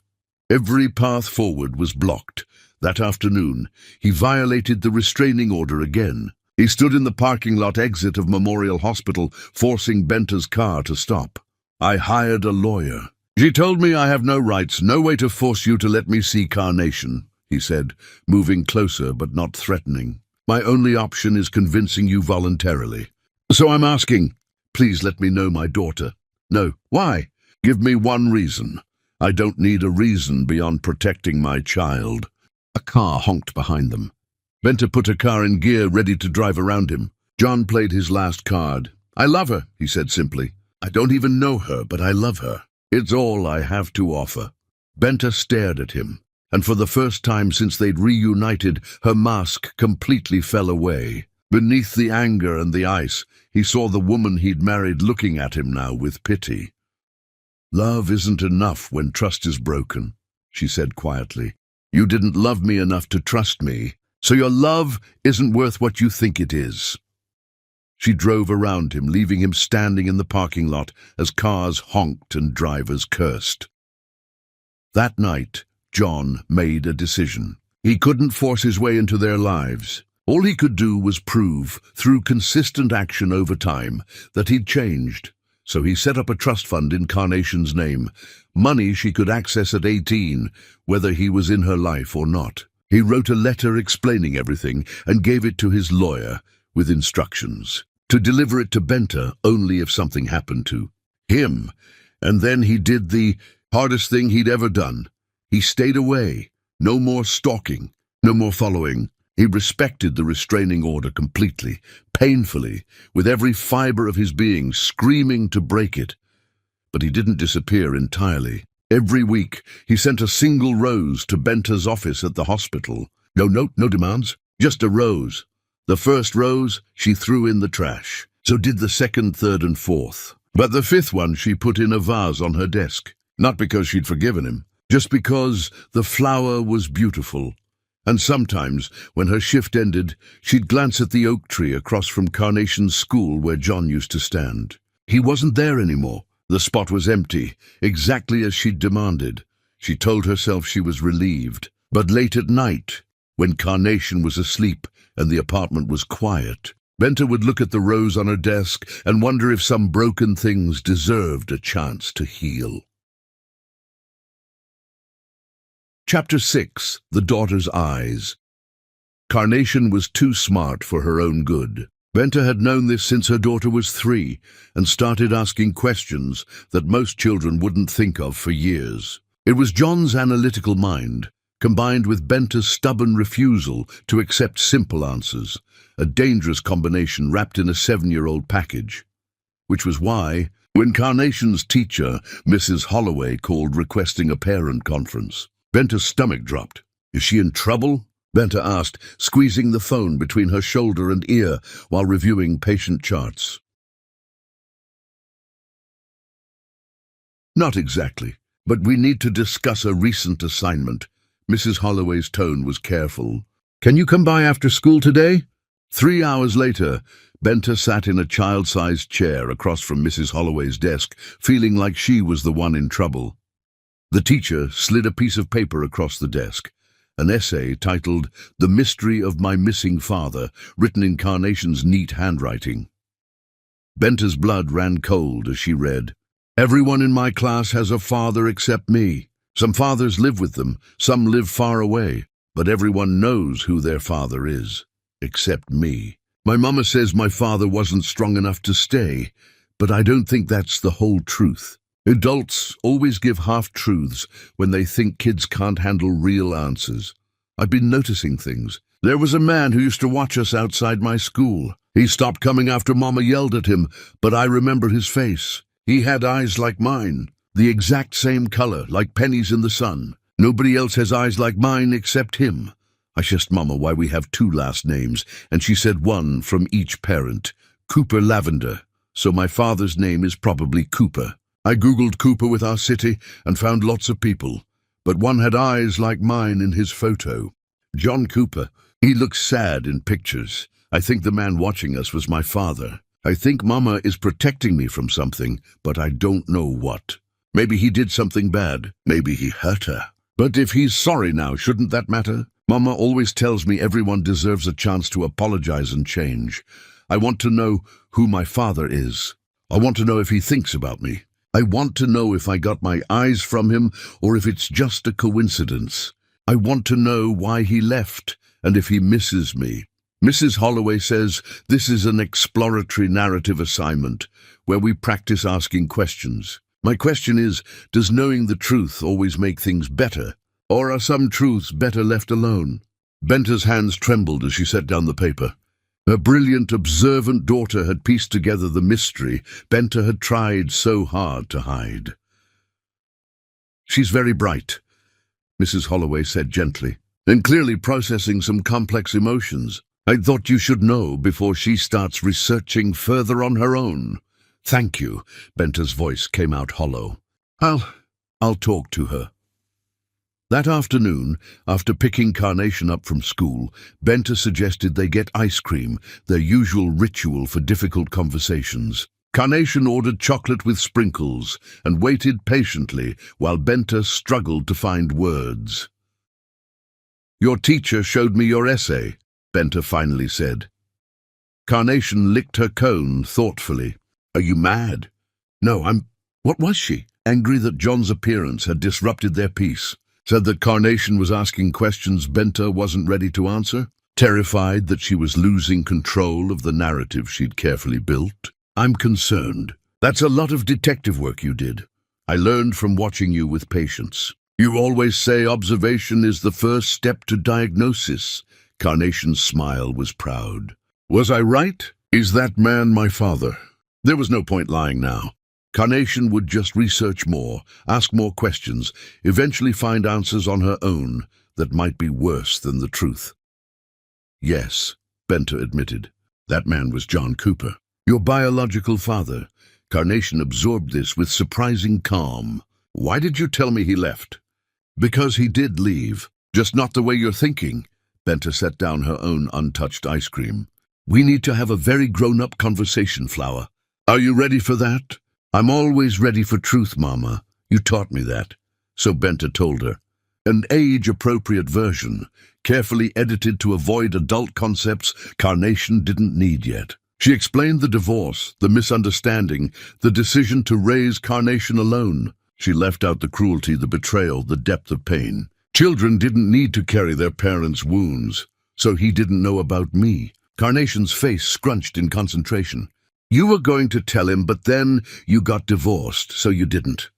Every path forward was blocked. That afternoon, he violated the restraining order again. He stood in the parking lot exit of Memorial Hospital, forcing Benta's car to stop. "I hired a lawyer. She told me I have no rights, no way to force you to let me see Carnation," he said, moving closer but not threatening. "My only option is convincing you voluntarily. So I'm asking, please let me know my daughter." "No." "Why?" "Give me one reason. I don't need a reason beyond protecting my child." A car honked behind them. Benta put her car in gear, ready to drive around him. John played his last card. "I love her," he said simply. "I don't even know her, but I love her. It's all I have to offer." Benta stared at him, and for the first time since they'd reunited, her mask completely fell away. Beneath the anger and the ice, he saw the woman he'd married looking at him now with pity. "Love isn't enough when trust is broken," she said quietly. "You didn't love me enough to trust me, so your love isn't worth what you think it is." She drove around him, leaving him standing in the parking lot as cars honked and drivers cursed. That night, John made a decision. He couldn't force his way into their lives. All he could do was prove, through consistent action over time, that he'd changed. So he set up a trust fund in Carnation's name, money she could access at 18, whether he was in her life or not. He wrote a letter explaining everything and gave it to his lawyer with instructions to deliver it to Benta only if something happened to him. And then he did the hardest thing he'd ever done. He stayed away. No more stalking, no more following. He respected the restraining order completely, painfully, with every fiber of his being screaming to break it. But he didn't disappear entirely. Every week, he sent a single rose to Benta's office at the hospital. No note, no demands, just a rose. The first rose she threw in the trash. So did the second, third, and fourth. But the fifth one she put in a vase on her desk. Not because she'd forgiven him, just because the flower was beautiful. And sometimes, when her shift ended, she'd glance at the oak tree across from Carnation's school where John used to stand. He wasn't there anymore. The spot was empty, exactly as she'd demanded. She told herself she was relieved. But late at night, when Carnation was asleep and the apartment was quiet, Benta would look at the rose on her desk and wonder if some broken things deserved a chance to heal. Chapter 6. The Daughter's Eyes. Carnation was too smart for her own good. Benta had known this since her daughter was 3 and started asking questions that most children wouldn't think of for years. It was John's analytical mind, combined with Benta's stubborn refusal to accept simple answers, a dangerous combination wrapped in a 7-year-old package. Which was why, when Carnation's teacher, Mrs. Holloway, called requesting a parent conference, Benta's stomach dropped. "Is she in trouble?" Benta asked, squeezing the phone between her shoulder and ear while reviewing patient charts. "Not exactly, but we need to discuss a recent assignment." Mrs. Holloway's tone was careful. "Can you come by after school today?" 3 hours later, Benta sat in a child-sized chair across from Mrs. Holloway's desk, feeling like she was the one in trouble. The teacher slid a piece of paper across the desk, an essay titled "The Mystery of My Missing Father," written in Carnation's neat handwriting. Benta's blood ran cold as she read, "Everyone in my class has a father except me. Some fathers live with them, some live far away, but everyone knows who their father is, except me. My mama says my father wasn't strong enough to stay, but I don't think that's the whole truth. Adults always give half-truths when they think kids can't handle real answers. I've been noticing things. There was a man who used to watch us outside my school. He stopped coming after Mama yelled at him, but I remember his face. He had eyes like mine, the exact same color, like pennies in the sun. Nobody else has eyes like mine except him. I asked Mama why we have two last names, and she said one from each parent. Cooper Lavender. So my father's name is probably Cooper. I googled Cooper with our city and found lots of people, but one had eyes like mine in his photo. John Cooper. He looks sad in pictures. I think the man watching us was my father. I think Mama is protecting me from something, but I don't know what. Maybe he did something bad. Maybe he hurt her. But if he's sorry now, shouldn't that matter? Mama always tells me everyone deserves a chance to apologize and change. I want to know who my father is. I want to know if he thinks about me. I want to know if I got my eyes from him or if it's just a coincidence. I want to know why he left and if he misses me. Mrs. Holloway says this is an exploratory narrative assignment where we practice asking questions. My question is, does knowing the truth always make things better? Or are some truths better left alone? Benta's hands trembled as she set down the paper. Her brilliant, observant daughter had pieced together the mystery Benta had tried so hard to hide. She's very bright, Mrs. Holloway said gently, and clearly processing some complex emotions. I thought you should know before she starts researching further on her own. Thank you, Benta's voice came out hollow. I'll talk to her. That afternoon, after picking Carnation up from school, Benta suggested they get ice cream, their usual ritual for difficult conversations. Carnation ordered chocolate with sprinkles and waited patiently while Benta struggled to find words. Your teacher showed me your essay, Benta finally said. Carnation licked her cone thoughtfully. Are you mad? No, What was she? Angry that John's appearance had disrupted their peace. Said that Carnation was asking questions Benta wasn't ready to answer. Terrified that she was losing control of the narrative she'd carefully built. I'm concerned. That's a lot of detective work you did. I learned from watching you with patience. You always say observation is the first step to diagnosis. Carnation's smile was proud. Was I right? Is that man my father? There was no point lying now. Carnation would just research more, ask more questions, eventually find answers on her own that might be worse than the truth. Yes, Benta admitted. That man was John Cooper. Your biological father. Carnation absorbed this with surprising calm. Why did you tell me he left? Because he did leave, just not the way you're thinking. Benta set down her own untouched ice cream. We need to have a very grown-up conversation, Flower. Are you ready for that? I'm always ready for truth, Mama. You taught me that. So Benta told her. An age-appropriate version, carefully edited to avoid adult concepts Carnation didn't need yet. She explained the divorce, the misunderstanding, the decision to raise Carnation alone. She left out the cruelty, the betrayal, the depth of pain. Children didn't need to carry their parents' wounds, so he didn't know about me. Carnation's face scrunched in concentration. You were going to tell him, but then you got divorced, so you didn't.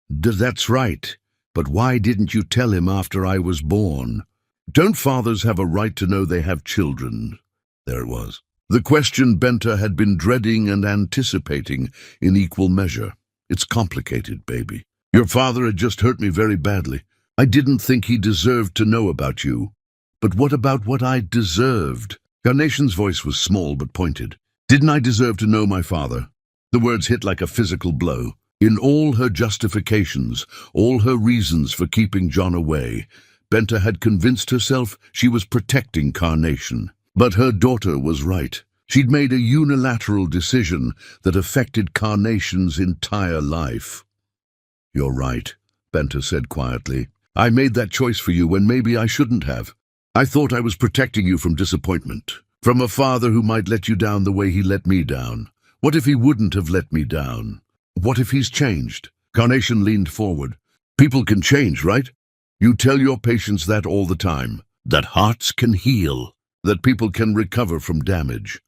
That's right. But why didn't you tell him after I was born? Don't fathers have a right to know they have children? There it was. The question Benta had been dreading and anticipating in equal measure. It's complicated, baby. Your father had just hurt me very badly. I didn't think he deserved to know about you. But what about what I deserved? Carnation's voice was small but pointed. Didn't I deserve to know my father? The words hit like a physical blow. In all her justifications, all her reasons for keeping John away, Benta had convinced herself she was protecting Carnation. But her daughter was right. She'd made a unilateral decision that affected Carnation's entire life. You're right, Benta said quietly. I made that choice for you when maybe I shouldn't have. I thought I was protecting you from disappointment. From a father who might let you down the way he let me down. What if he wouldn't have let me down? What if he's changed? Carnation leaned forward. People can change, right? You tell your patients that all the time. That hearts can heal. That people can recover from damage.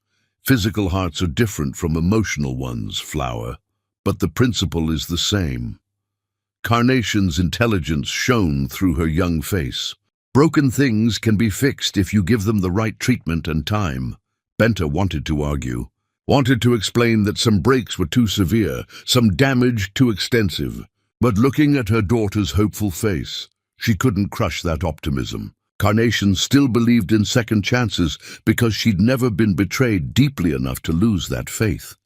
Physical hearts are different from emotional ones, Flower. But the principle is the same. Carnation's intelligence shone through her young face. Broken things can be fixed if you give them the right treatment and time. Benta wanted to argue, wanted to explain that some breaks were too severe, some damage too extensive. But looking at her daughter's hopeful face, she couldn't crush that optimism. Carnation still believed in second chances because she'd never been betrayed deeply enough to lose that faith.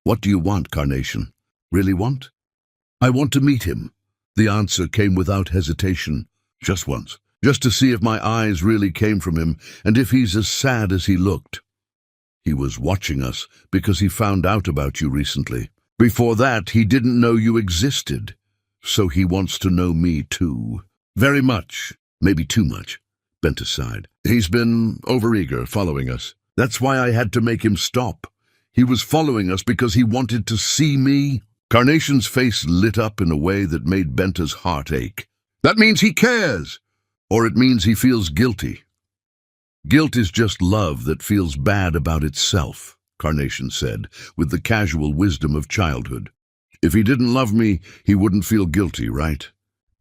"What do you want, Carnation? Really want?" "I want to meet him." The answer came without hesitation. "Just once. Just to see if my eyes really came from him and if he's as sad as he looked." "He was watching us because he found out about you recently. Before that, he didn't know you existed. So he wants to know me too. Very much. Maybe too much." Benta sighed. "He's been overeager, following us. That's why I had to make him stop. He was following us because he wanted to see me." Carnation's face lit up in a way that made Benta's heart ache. "That means he cares! Or it means he feels guilty." "Guilt is just love that feels bad about itself," Carnation said, with the casual wisdom of childhood. "If he didn't love me, he wouldn't feel guilty, right?"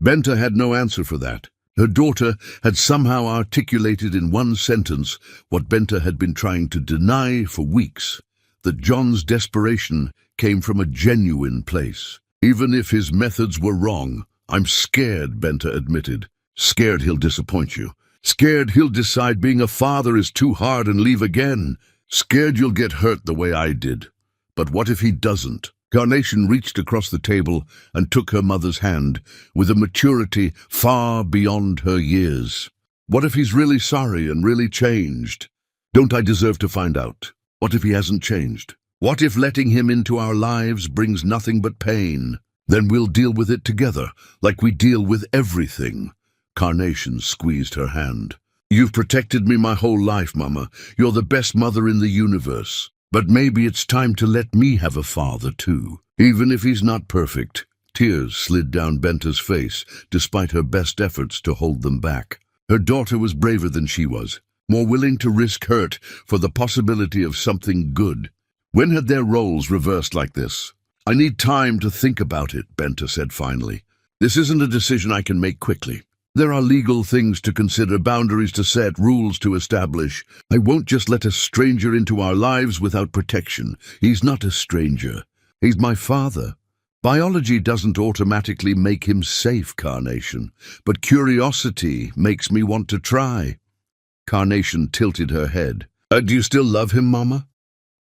Benta had no answer for that. Her daughter had somehow articulated in one sentence what Benta had been trying to deny for weeks, that John's desperation came from a genuine place. "Even if his methods were wrong, I'm scared," Benta admitted. "Scared he'll disappoint you. Scared he'll decide being a father is too hard and leave again. Scared you'll get hurt the way I did. But what if he doesn't?" Carnation reached across the table and took her mother's hand, with a maturity far beyond her years. "What if he's really sorry and really changed? Don't I deserve to find out? What if he hasn't changed? What if letting him into our lives brings nothing but pain? Then we'll deal with it together, like we deal with everything." Carnation squeezed her hand. "You've protected me my whole life, Mama. You're the best mother in the universe. But maybe it's time to let me have a father, too. Even if he's not perfect." Tears slid down Benta's face, despite her best efforts to hold them back. Her daughter was braver than she was, more willing to risk hurt for the possibility of something good. When had their roles reversed like this? "I need time to think about it," Benta said finally. "This isn't a decision I can make quickly. There are legal things to consider, boundaries to set, rules to establish. I won't just let a stranger into our lives without protection. He's not a stranger. He's my father. Biology doesn't automatically make him safe, Carnation, but curiosity makes me want to try." Carnation tilted her head. Do you still love him, Mama?"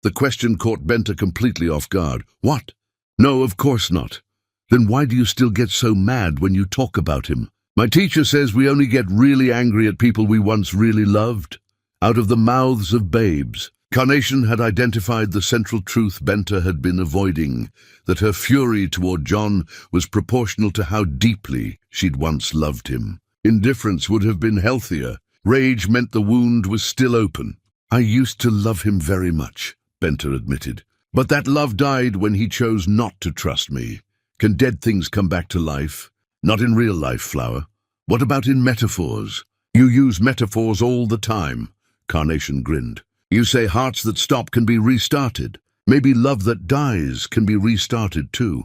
The question caught Benta completely off guard. "What? No, of course not. Then why do you still get so mad when you talk about him?" "My teacher says we only get really angry at people we once really loved. Out of the mouths of babes." Carnation had identified the central truth Benta had been avoiding, that her fury toward John was proportional to how deeply she'd once loved him. Indifference would have been healthier. Rage meant the wound was still open. "I used to love him very much," Benta admitted. "But that love died when he chose not to trust me. Can dead things come back to life? Not in real life, Flower. What about in metaphors?" "You use metaphors all the time," Carnation grinned. "You say hearts that stop can be restarted. Maybe love that dies can be restarted too."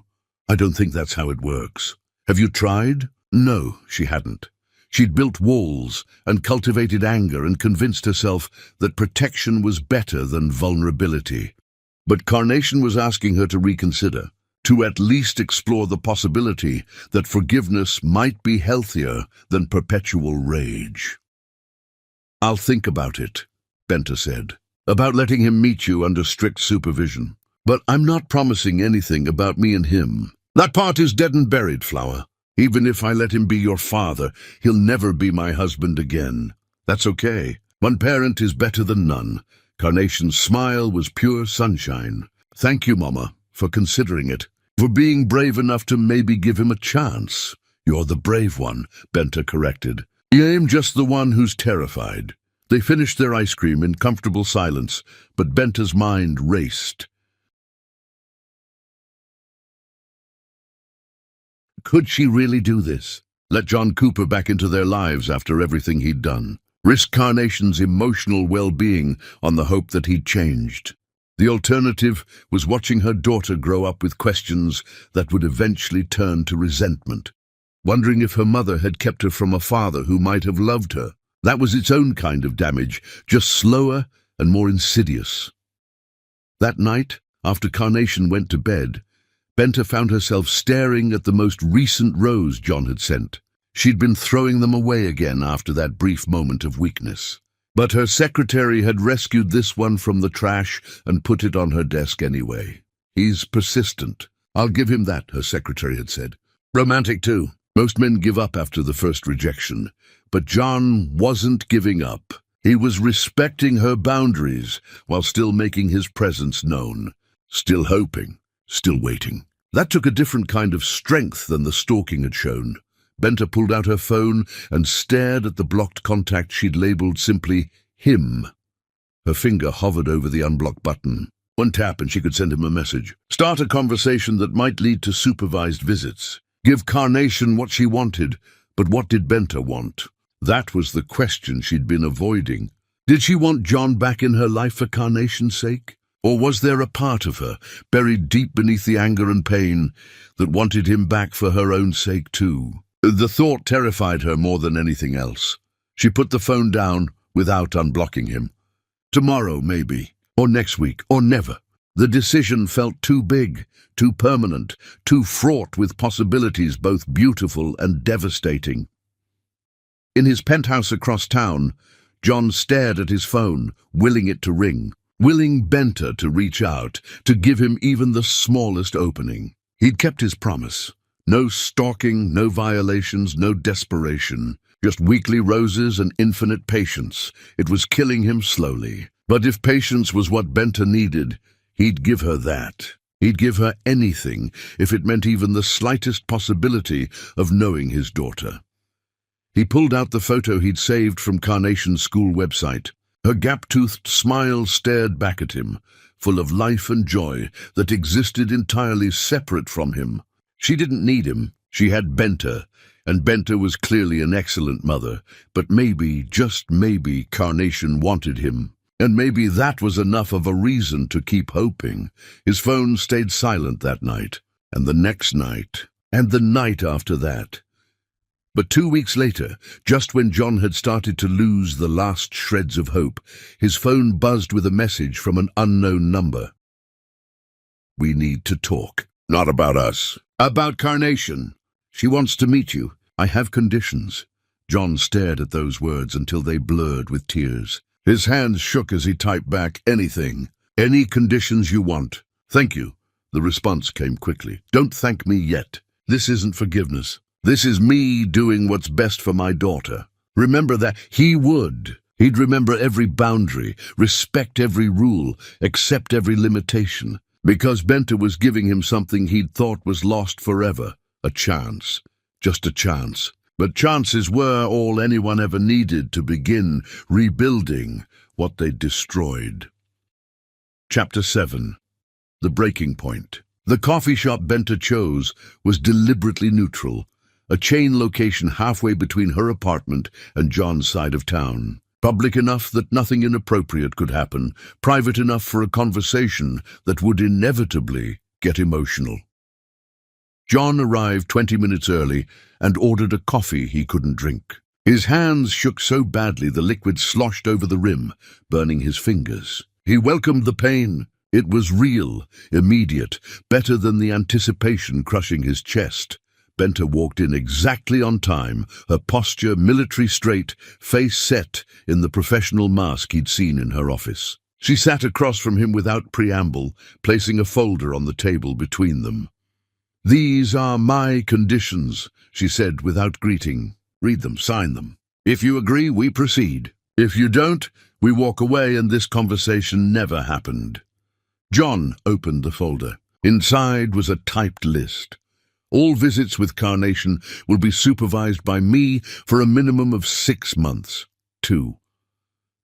"I don't think that's how it works." "Have you tried?" No, she hadn't. She'd built walls and cultivated anger and convinced herself that protection was better than vulnerability. But Carnation was asking her to reconsider, to at least explore the possibility that forgiveness might be healthier than perpetual rage. "I'll think about it," Benta said, "about letting him meet you under strict supervision. But I'm not promising anything about me and him. That part is dead and buried, Flower. Even if I let him be your father, he'll never be my husband again. That's okay. One parent is better than none." Carnation's smile was pure sunshine. "Thank you, Mama, for considering it, for being brave enough to maybe give him a chance." "You're the brave one," Benta corrected. "I'm just the one who's terrified." They finished their ice cream in comfortable silence, but Benta's mind raced. Could she really do this? Let John Cooper back into their lives after everything he'd done? Risk Carnation's emotional well-being on the hope that he'd changed? The alternative was watching her daughter grow up with questions that would eventually turn to resentment. wondering if her mother had kept her from a father who might have loved her. That was its own kind of damage, just slower and more insidious. That night, after Carnation went to bed, Benta found herself staring at the most recent rose John had sent. She'd been throwing them away again after that brief moment of weakness. But her secretary had rescued this one from the trash and put it on her desk anyway. He's persistent. I'll give him that, her secretary had said. Romantic too. Most men give up after the first rejection. But John wasn't giving up. He was respecting her boundaries while still making his presence known. Still hoping. Still waiting. That took a different kind of strength than the stalking had shown. Benta pulled out her phone and stared at the blocked contact she'd labeled simply him. Her finger hovered over the unblock button. One tap and she could send him a message. Start a conversation that might lead to supervised visits. Give Carnation what she wanted, but what did Benta want? That was the question she'd been avoiding. Did she want John back in her life for Carnation's sake? Or was there a part of her, buried deep beneath the anger and pain, that wanted him back for her own sake too? The thought terrified her more than anything else. She put the phone down without unblocking him. Tomorrow, maybe, or next week, or never. The decision felt too big, too permanent, too fraught with possibilities both beautiful and devastating. In his penthouse across town, John stared at his phone, willing it to ring, willing Benta to reach out, to give him even the smallest opening. He'd kept his promise. No stalking, no violations, no desperation. Just weekly roses and infinite patience. It was killing him slowly. But if patience was what Benta needed, he'd give her that. He'd give her anything if it meant even the slightest possibility of knowing his daughter. He pulled out the photo he'd saved from Carnation's school website. Her gap-toothed smile stared back at him, full of life and joy that existed entirely separate from him. She didn't need him. She had Benta, and Benta was clearly an excellent mother. But maybe, just maybe, Carnation wanted him. And maybe that was enough of a reason to keep hoping. His phone stayed silent that night, and the next night, and the night after that. But 2 weeks later, just when John had started to lose the last shreds of hope, his phone buzzed with a message from an unknown number. We need to talk. Not about us. About Carnation. She wants to meet you. I have conditions. John stared at those words until they blurred with tears. His hands shook as he typed back, anything. Any conditions you want. Thank you. The response came quickly. Don't thank me yet. This isn't forgiveness. This is me doing what's best for my daughter. Remember that he would. He'd remember every boundary, respect every rule, accept every limitation. Because Benta was giving him something he'd thought was lost forever. A chance. Just a chance. But chances were all anyone ever needed to begin rebuilding what they'd destroyed. Chapter 7. The Breaking Point. The coffee shop Benta chose was deliberately neutral, a chain location halfway between her apartment and John's side of town. Public enough that nothing inappropriate could happen, private enough for a conversation that would inevitably get emotional. John arrived 20 minutes early and ordered a coffee he couldn't drink. His hands shook so badly the liquid sloshed over the rim, burning his fingers. He welcomed the pain. It was real, immediate, better than the anticipation crushing his chest. Benta walked in exactly on time, her posture military straight, face set in the professional mask he'd seen in her office. She sat across from him without preamble, placing a folder on the table between them. These are my conditions, she said without greeting. Read them, sign them. If you agree, we proceed. If you don't, we walk away and this conversation never happened. John opened the folder. Inside was a typed list. All visits with Carnation will be supervised by me for a minimum of 6 months. 2.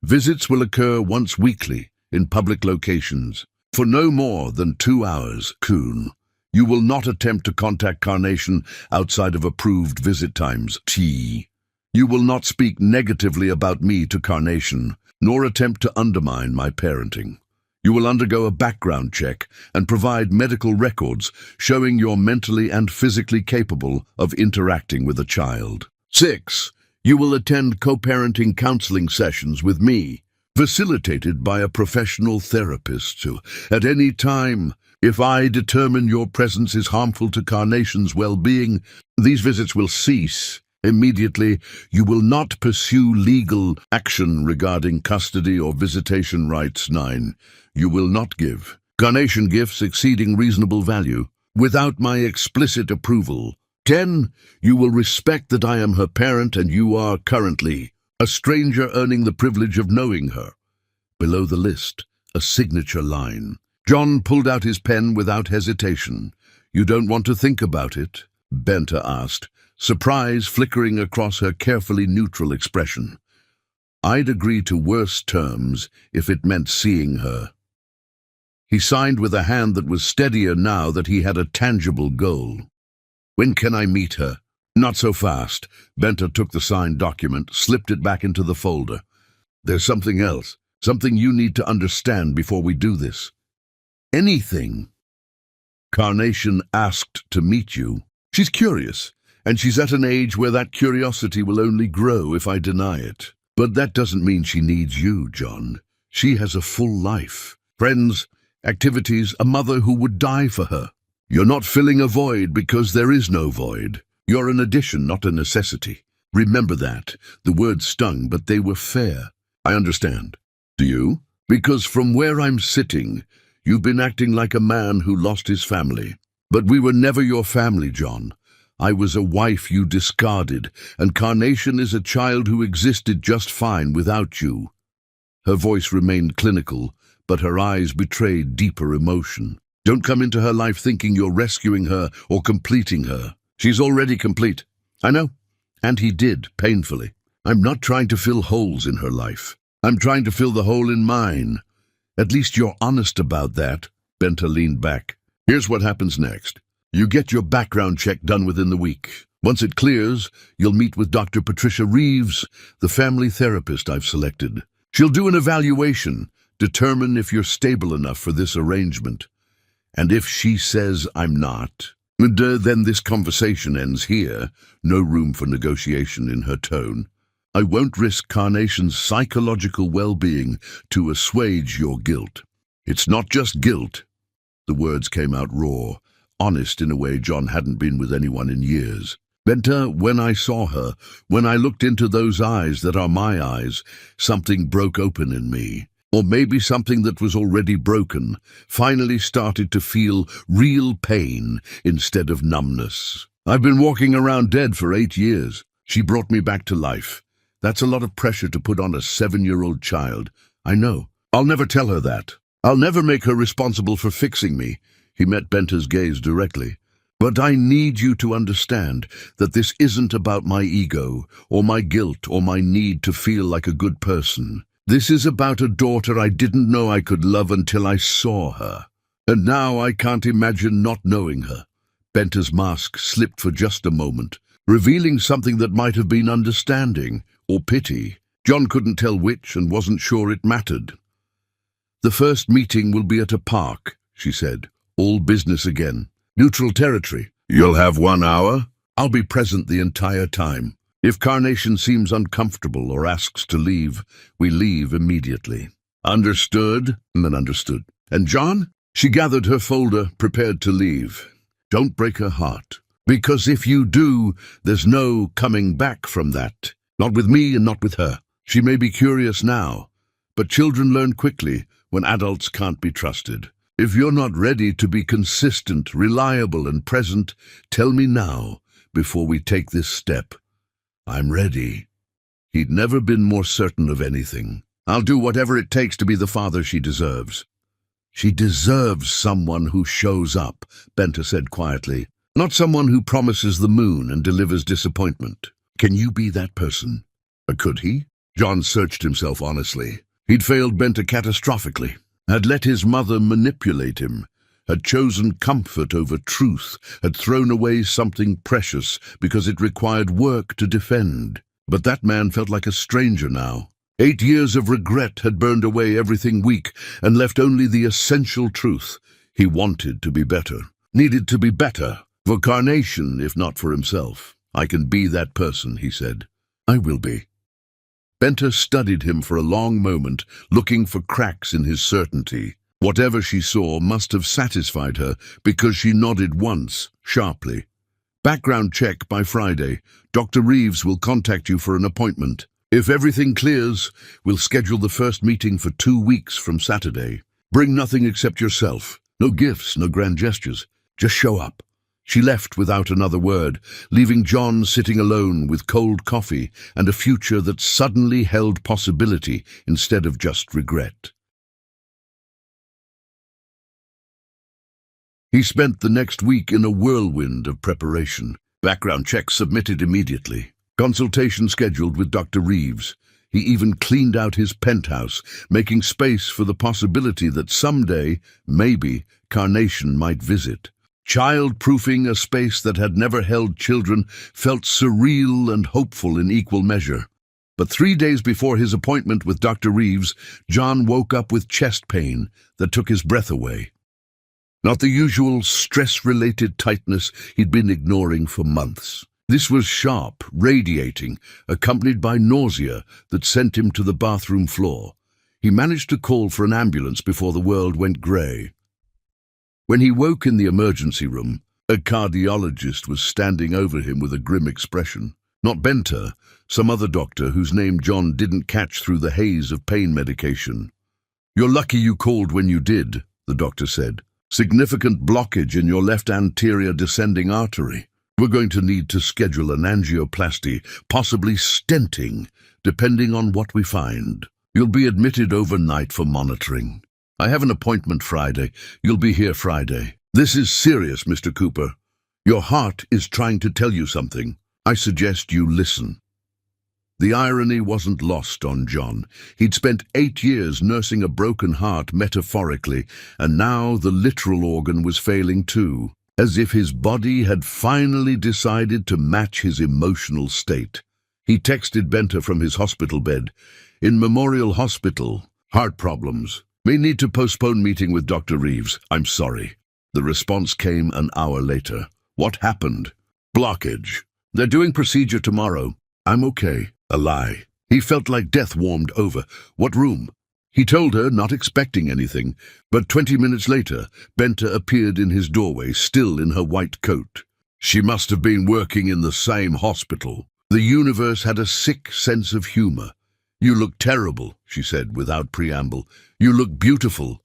Visits will occur once weekly in public locations. For no more than 2 hours, Coon. You will not attempt to contact Carnation outside of approved visit times. T. You will not speak negatively about me to Carnation, nor attempt to undermine my parenting. You will undergo a background check and provide medical records showing you're mentally and physically capable of interacting with a child. 6. You will attend co-parenting counseling sessions with me, facilitated by a professional therapist who, at any time, if I determine your presence is harmful to Carnation's well-being, these visits will cease. Immediately, you will not pursue legal action regarding custody or visitation rights. 9. You will not give Carnation gifts exceeding reasonable value without my explicit approval. 10. You will respect that I am her parent and you are currently a stranger earning the privilege of knowing her. Below the list, a signature line. John pulled out his pen without hesitation. You don't want to think about it? Benta asked, surprise flickering across her carefully neutral expression. I'd agree to worse terms if it meant seeing her. He signed with a hand that was steadier now that he had a tangible goal. When can I meet her? Not so fast. Benta took the signed document, slipped it back into the folder. There's something else, something you need to understand before we do this. Anything. Carnation asked to meet you. She's curious, and she's at an age where that curiosity will only grow if I deny it. But that doesn't mean she needs you, John. She has a full life. Friends, activities, a mother who would die for her. You're not filling a void because there is no void. You're an addition, not a necessity. Remember that. The words stung, but they were fair. I understand. Do you? Because from where I'm sitting, you've been acting like a man who lost his family. But we were never your family, John. I was a wife you discarded, and Carnation is a child who existed just fine without you. Her voice remained clinical, but her eyes betrayed deeper emotion. Don't come into her life thinking you're rescuing her or completing her. She's already complete. I know. And he did, painfully. I'm not trying to fill holes in her life. I'm trying to fill the hole in mine. At least you're honest about that. Benta leaned back. Here's what happens next. You get your background check done within the week. Once it clears, you'll meet with Dr. Patricia Reeves, the family therapist I've selected. She'll do an evaluation, determine if you're stable enough for this arrangement. And if she says I'm not, then this conversation ends here. No room for negotiation in her tone. I won't risk Carnation's psychological well-being to assuage your guilt. It's not just guilt. The words came out raw, honest in a way John hadn't been with anyone in years. Benta, when I saw her, when I looked into those eyes that are my eyes, something broke open in me. Or maybe something that was already broken finally started to feel real pain instead of numbness. I've been walking around dead for 8 years. She brought me back to life. That's a lot of pressure to put on a 7-year-old child. I know. I'll never tell her that. I'll never make her responsible for fixing me. He met Benta's gaze directly. But I need you to understand that this isn't about my ego, or my guilt, or my need to feel like a good person. This is about a daughter I didn't know I could love until I saw her. And now I can't imagine not knowing her. Benta's mask slipped for just a moment, revealing something that might have been understanding or pity. John couldn't tell which and wasn't sure it mattered. The first meeting will be at a park, she said. All business again. Neutral territory. You'll have 1 hour. I'll be present the entire time. If Carnation seems uncomfortable or asks to leave, we leave immediately. Understood? And understood. And John? She gathered her folder, prepared to leave. Don't break her heart. Because if you do, there's no coming back from that. Not with me and not with her. She may be curious now, but children learn quickly when adults can't be trusted. If you're not ready to be consistent, reliable, and present, tell me now, before we take this step. I'm ready. He'd never been more certain of anything. I'll do whatever it takes to be the father she deserves. She deserves someone who shows up, Benta said quietly. Not someone who promises the moon and delivers disappointment. Can you be that person? Could he? John searched himself honestly. He'd failed Benta catastrophically, had let his mother manipulate him, had chosen comfort over truth, had thrown away something precious because it required work to defend. But that man felt like a stranger now. 8 years of regret had burned away everything weak and left only the essential truth. He wanted to be better, needed to be better, for Carnation, if not for himself. "I can be that person," he said. "I will be." Benta studied him for a long moment, looking for cracks in his certainty. Whatever she saw must have satisfied her, because she nodded once, sharply. "Background check by Friday. Dr. Reeves will contact you for an appointment. If everything clears, we'll schedule the first meeting for 2 weeks from Saturday. Bring nothing except yourself. No gifts, no grand gestures. Just show up." She left without another word, leaving John sitting alone with cold coffee and a future that suddenly held possibility instead of just regret. He spent the next week in a whirlwind of preparation. Background checks submitted immediately. Consultation scheduled with Dr. Reeves. He even cleaned out his penthouse, making space for the possibility that someday, maybe, Carnation might visit. Child-proofing a space that had never held children felt surreal and hopeful in equal measure. But 3 days before his appointment with Dr. Reeves, John woke up with chest pain that took his breath away. Not the usual stress-related tightness he'd been ignoring for months. This was sharp, radiating, accompanied by nausea that sent him to the bathroom floor. He managed to call for an ambulance before the world went grey. When he woke in the emergency room, a cardiologist was standing over him with a grim expression. Not Benta, some other doctor whose name John didn't catch through the haze of pain medication. "You're lucky you called when you did," the doctor said. "Significant blockage in your left anterior descending artery. We're going to need to schedule an angioplasty, possibly stenting, depending on what we find. You'll be admitted overnight for monitoring. I have an appointment Friday. You'll be here Friday. This is serious, Mr. Cooper. Your heart is trying to tell you something. I suggest you listen." The irony wasn't lost on John. He'd spent 8 years nursing a broken heart metaphorically, and now the literal organ was failing too, as if his body had finally decided to match his emotional state. He texted Benta from his hospital bed. "In Memorial Hospital. Heart problems. May need to postpone meeting with Dr. Reeves. I'm sorry." The response came an hour later. "What happened?" "Blockage. They're doing procedure tomorrow." "I'm okay." A lie. He felt like death warmed over. "What room?" He told her, not expecting anything, but 20 minutes later, Benta appeared in his doorway, still in her white coat. She must have been working in the same hospital. The universe had a sick sense of humor. "You look terrible," she said without preamble. "You look beautiful."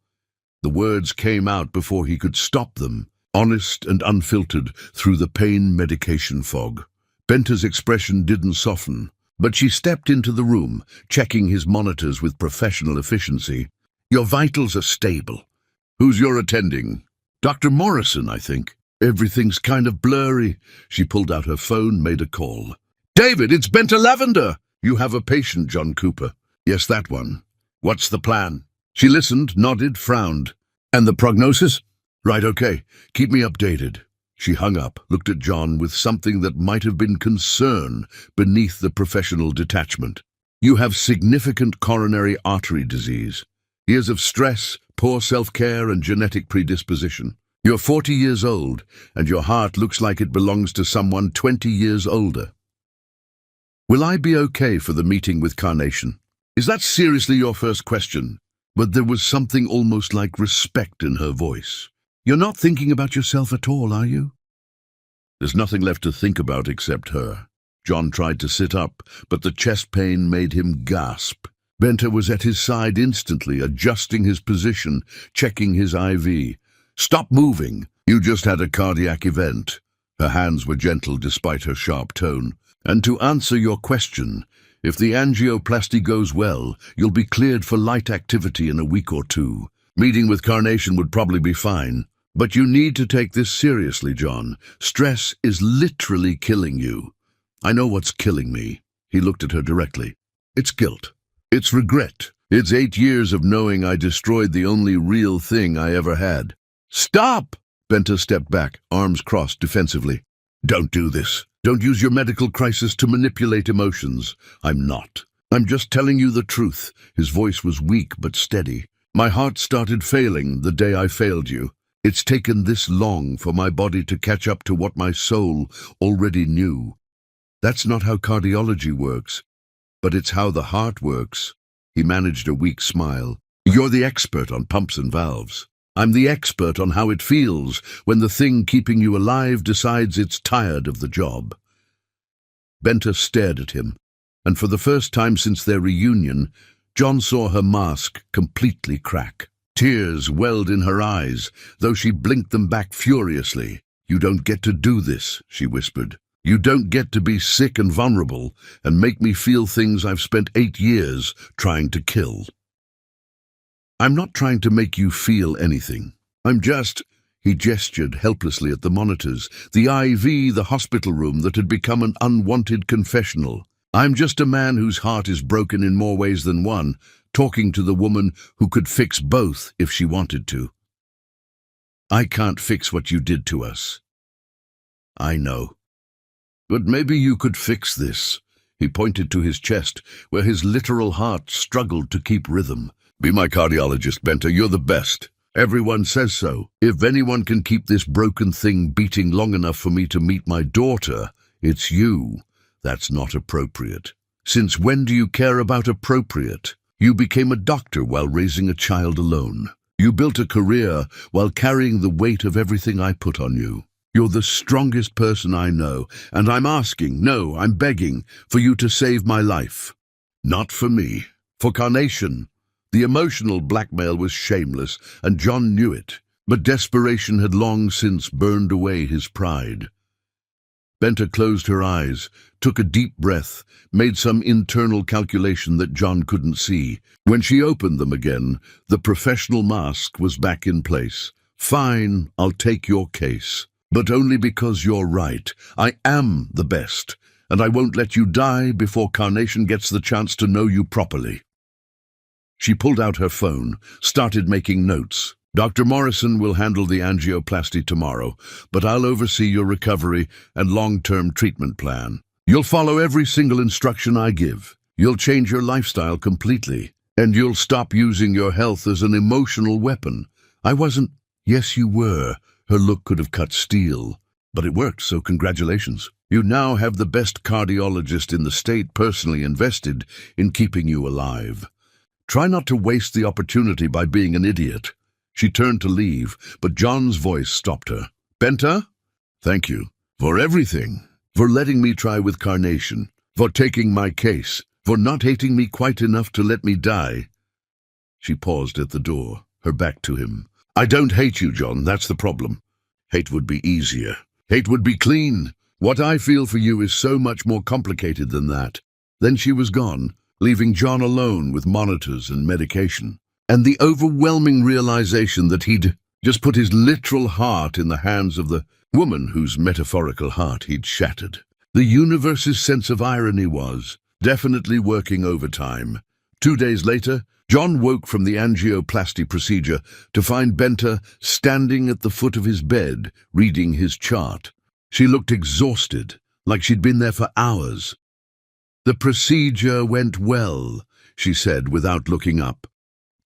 The words came out before he could stop them, honest and unfiltered through the pain medication fog. Benta's expression didn't soften, but she stepped into the room, checking his monitors with professional efficiency. "Your vitals are stable." "Who's your attending?" "Dr. Morrison, I think." "Everything's kind of blurry." She pulled out her phone, made a call. "David, it's Benta Lavender." "You have a patient, John Cooper." "Yes, that one." "What's the plan?" She listened, nodded, frowned. "And the prognosis?" "Right, okay. Keep me updated." She hung up, looked at John with something that might have been concern beneath the professional detachment. "You have significant coronary artery disease. Years of stress, poor self-care, and genetic predisposition. You're 40 years old, and your heart looks like it belongs to someone 20 years older. Will I be okay for the meeting with Carnation? Is that seriously your first question?" But there was something almost like respect in her voice. "You're not thinking about yourself at all, are you?" There's nothing left to think about except her. John tried to sit up, but the chest pain made him gasp. Benta was at his side instantly, adjusting his position, checking his IV. "Stop moving. You just had a cardiac event." Her hands were gentle despite her sharp tone. "And to answer your question, if the angioplasty goes well, you'll be cleared for light activity in a week or 2. Meeting with Carnation would probably be fine. But you need to take this seriously, John. Stress is literally killing you." "I know what's killing me." He looked at her directly. "It's guilt. It's regret. It's 8 years of knowing I destroyed the only real thing I ever had." "Stop!" Benta stepped back, arms crossed defensively. "Don't do this. Don't use your medical crisis to manipulate emotions." "I'm not. I'm just telling you the truth." His voice was weak but steady. "My heart started failing the day I failed you. It's taken this long for my body to catch up to what my soul already knew. That's not how cardiology works, but it's how the heart works." He managed a weak smile. "You're the expert on pumps and valves. I'm the expert on how it feels when the thing keeping you alive decides it's tired of the job." Benta stared at him, and for the first time since their reunion, John saw her mask completely crack. Tears welled in her eyes, though she blinked them back furiously. "You don't get to do this," she whispered. "You don't get to be sick and vulnerable and make me feel things I've spent 8 years trying to kill." "I'm not trying to make you feel anything. I'm just—" He gestured helplessly at the monitors, the IV, the hospital room that had become an unwanted confessional. "I'm just a man whose heart is broken in more ways than one, talking to the woman who could fix both if she wanted to. I can't fix what you did to us. I know. But maybe you could fix this." He pointed to his chest, where his literal heart struggled to keep rhythm. "Be my cardiologist, Benta. You're the best. Everyone says so. If anyone can keep this broken thing beating long enough for me to meet my daughter, it's you. That's not appropriate. Since when do you care about appropriate? You became a doctor while raising a child alone. You built a career while carrying the weight of everything I put on you. You're the strongest person I know, and I'm asking, no, I'm begging, for you to save my life. Not for me, for Carnation." The emotional blackmail was shameless, and John knew it, but desperation had long since burned away his pride. Benta closed her eyes, took a deep breath, made some internal calculation that John couldn't see. When she opened them again, the professional mask was back in place. "Fine, I'll take your case. But only because you're right. I am the best, and I won't let you die before Carnation gets the chance to know you properly." She pulled out her phone, started making notes. "Dr. Morrison will handle the angioplasty tomorrow, but I'll oversee your recovery and long-term treatment plan. You'll follow every single instruction I give. You'll change your lifestyle completely, and you'll stop using your health as an emotional weapon." "I wasn't—" "Yes, you were." Her look could have cut steel. "But it worked, so congratulations. You now have the best cardiologist in the state personally invested in keeping you alive. Try not to waste the opportunity by being an idiot." She turned to leave, but John's voice stopped her. "Benta, thank you for everything, for letting me try with Carnation, for taking my case, for not hating me quite enough to let me die." She paused at the door, her back to him. "I don't hate you, John, that's the problem. Hate would be easier. Hate would be clean. What I feel for you is so much more complicated than that." Then she was gone, leaving John alone with monitors and medication, and the overwhelming realization that he'd just put his literal heart in the hands of the woman whose metaphorical heart he'd shattered. The universe's sense of irony was definitely working overtime. 2 days later, John woke from the angioplasty procedure to find Benta standing at the foot of his bed, reading his chart. She looked exhausted, like she'd been there for hours. "The procedure went well," she said without looking up.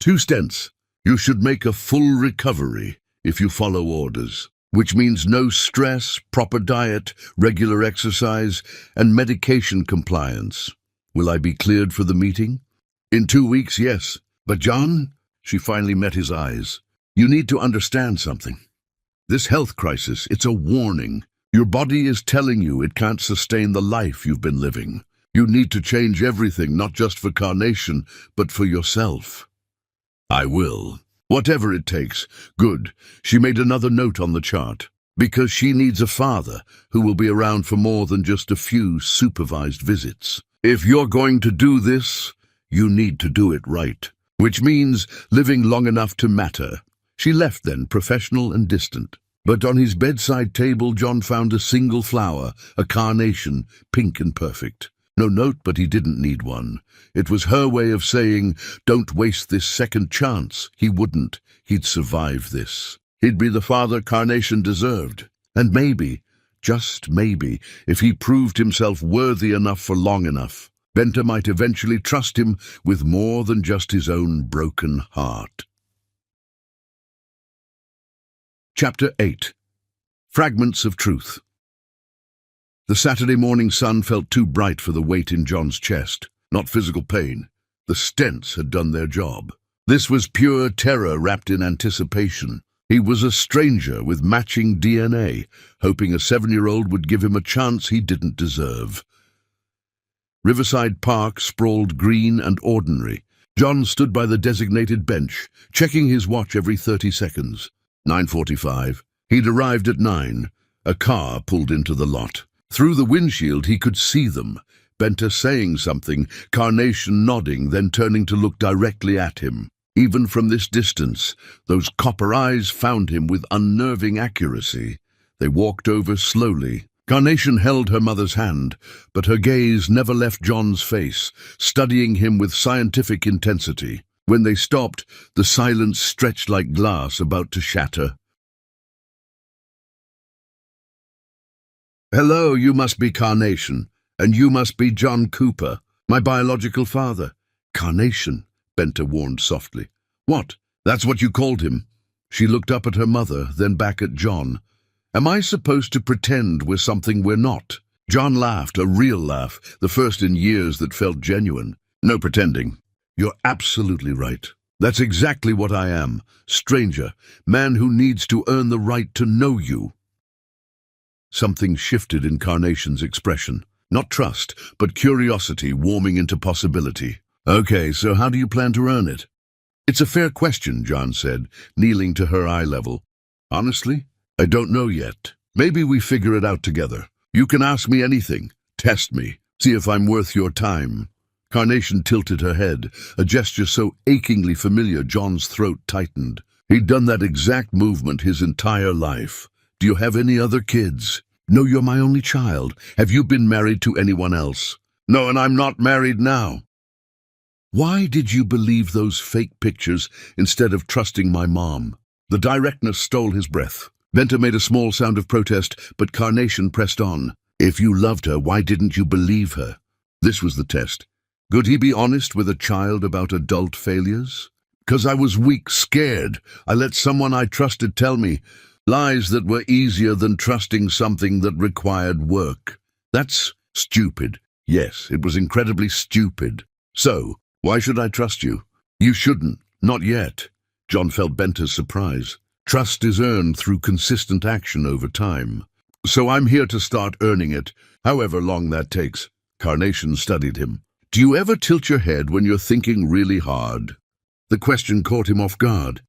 "2 stents. You should make a full recovery if you follow orders, which means no stress, proper diet, regular exercise, and medication compliance. Will I be cleared for the meeting?" "In 2 weeks, yes. But John," she finally met his eyes, "you need to understand something. This health crisis, it's a warning. Your body is telling you it can't sustain the life you've been living. You need to change everything, not just for Carnation, but for yourself." "I will. Whatever it takes." Good. She made another note on the chart. "Because she needs a father who will be around for more than just a few supervised visits. If you're going to do this, you need to do it right. Which means living long enough to matter." She left then, professional and distant. But on his bedside table, John found a single flower, a carnation, pink and perfect. No note, but he didn't need one. It was her way of saying, don't waste this second chance. He wouldn't. He'd survive this. He'd be the father Carnation deserved. And maybe, just maybe, if he proved himself worthy enough for long enough, Benter might eventually trust him with more than just his own broken heart. Chapter 8. Fragments of Truth. The Saturday morning sun felt too bright for the weight in John's chest. Not physical pain. The stents had done their job. This was pure terror wrapped in anticipation. He was a stranger with matching DNA, hoping a 7-year-old would give him a chance he didn't deserve. Riverside Park sprawled green and ordinary. John stood by the designated bench, checking his watch every 30 seconds. 9:45. He'd arrived at 9. A car pulled into the lot. Through the windshield he could see them. Benter saying something, Carnation nodding, then turning to look directly at him. Even from this distance, those copper eyes found him with unnerving accuracy. They walked over slowly. Carnation held her mother's hand, but her gaze never left John's face, studying him with scientific intensity. When they stopped, the silence stretched like glass about to shatter. "Hello, you must be Carnation, and you must be John Cooper, my biological father." "Carnation," Benter warned softly. "What? That's what you called him?" She looked up at her mother, then back at John. "Am I supposed to pretend we're something we're not?" John laughed, a real laugh, the first in years that felt genuine. "No pretending. You're absolutely right. That's exactly what I am. Stranger, man who needs to earn the right to know you." Something shifted in Carnation's expression. Not trust, but curiosity warming into possibility. "Okay, so how do you plan to earn it?" "It's a fair question," John said, kneeling to her eye level. "Honestly, I don't know yet. Maybe we figure it out together. You can ask me anything. Test me. See if I'm worth your time." Carnation tilted her head, a gesture so achingly familiar John's throat tightened. He'd done that exact movement his entire life. "Do you have any other kids?" "No, you're my only child. Have you been married to anyone else?" "No, and I'm not married now." "Why did you believe those fake pictures instead of trusting my mom?" The directness stole his breath. Benter made a small sound of protest, but Carnation pressed on. "If you loved her, why didn't you believe her?" This was the test. Could he be honest with a child about adult failures? "'Cause I was weak, scared. I let someone I trusted tell me lies that were easier than trusting something that required work. That's stupid." Yes, it was incredibly stupid. "So, why should I trust you?" "You shouldn't. Not yet." John felt Benter's surprise. "Trust is earned through consistent action over time. So I'm here to start earning it, however long that takes." Carnation studied him. "Do you ever tilt your head when you're thinking really hard?" The question caught him off guard.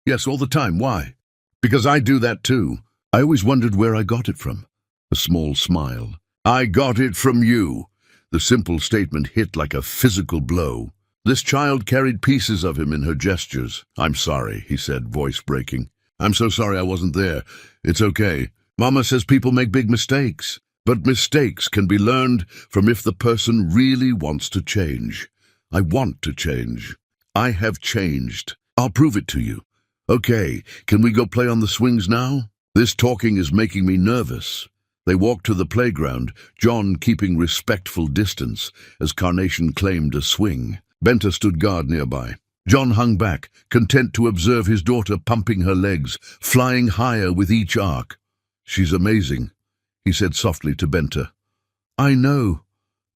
"Yes, all the time. Why?" "Because I do that too. I always wondered where I got it from." A small smile. "I got it from you." The simple statement hit like a physical blow. This child carried pieces of him in her gestures. "I'm sorry," he said, voice breaking. "I'm so sorry I wasn't there. It's okay. Mama says people make big mistakes. But mistakes can be learned from if the person really wants to change. I want to change. I have changed. I'll prove it to you. Okay, can we go play on the swings now? This talking is making me nervous." They walked to the playground, John keeping respectful distance as Carnation claimed a swing. Benter stood guard nearby. John hung back, content to observe his daughter pumping her legs, flying higher with each arc. "She's amazing," he said softly to Benter. "I know."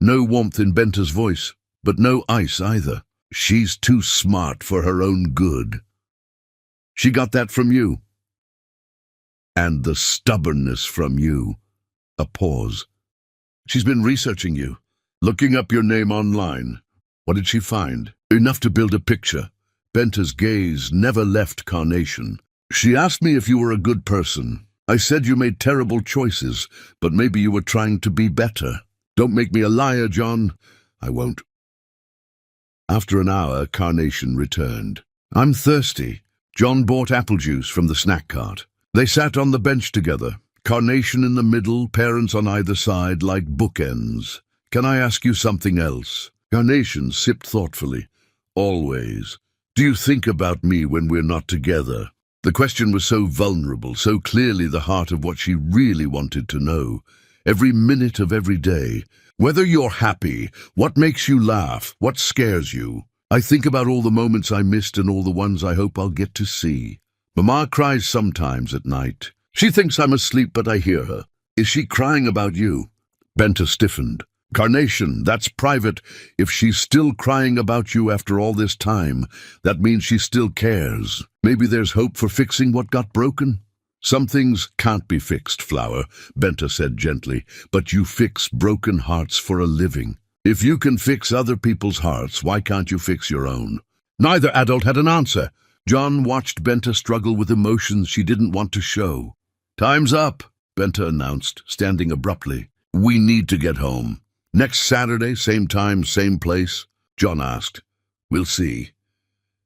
No warmth in Benter's voice, but no ice either. "She's too smart for her own good." "She got that from you." "And the stubbornness from you." A pause. "She's been researching you, looking up your name online." "What did she find?" "Enough to build a picture." Benter's gaze never left Carnation. "She asked me if you were a good person. I said you made terrible choices, but maybe you were trying to be better." "Don't make me a liar, John." "I won't." After an hour, Carnation returned. "I'm thirsty." John bought apple juice from the snack cart. They sat on the bench together, Carnation in the middle, parents on either side like bookends. "Can I ask you something else?" Carnation sipped thoughtfully. "Always. Do you think about me when we're not together?" The question was so vulnerable, so clearly the heart of what she really wanted to know. every minute of every day. Whether you're happy, what makes you laugh, what scares you. I think about all the moments I missed and all the ones I hope I'll get to see. Mama cries sometimes at night. She thinks I'm asleep, but I hear her. Is she crying about you? Benta stiffened. Carnation, that's private. If she's still crying about you after all this time, that means she still cares. Maybe there's hope for fixing what got broken? Some things can't be fixed, Flower, Benta said gently, but you fix broken hearts for a living. If you can fix other people's hearts, why can't you fix your own? Neither adult had an answer. John watched Benta struggle with emotions she didn't want to show. Time's up, Benta announced, standing abruptly. We need to get home. Next Saturday, same time, same place? John asked. We'll see.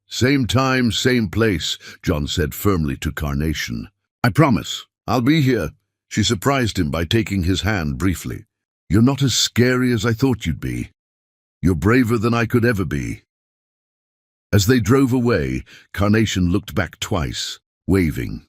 Same time, same place, John said firmly to Carnation. I promise. I'll be here. She surprised him by taking his hand briefly. You're not as scary as I thought you'd be. You're braver than I could ever be. As they drove away, Carnation looked back twice, waving.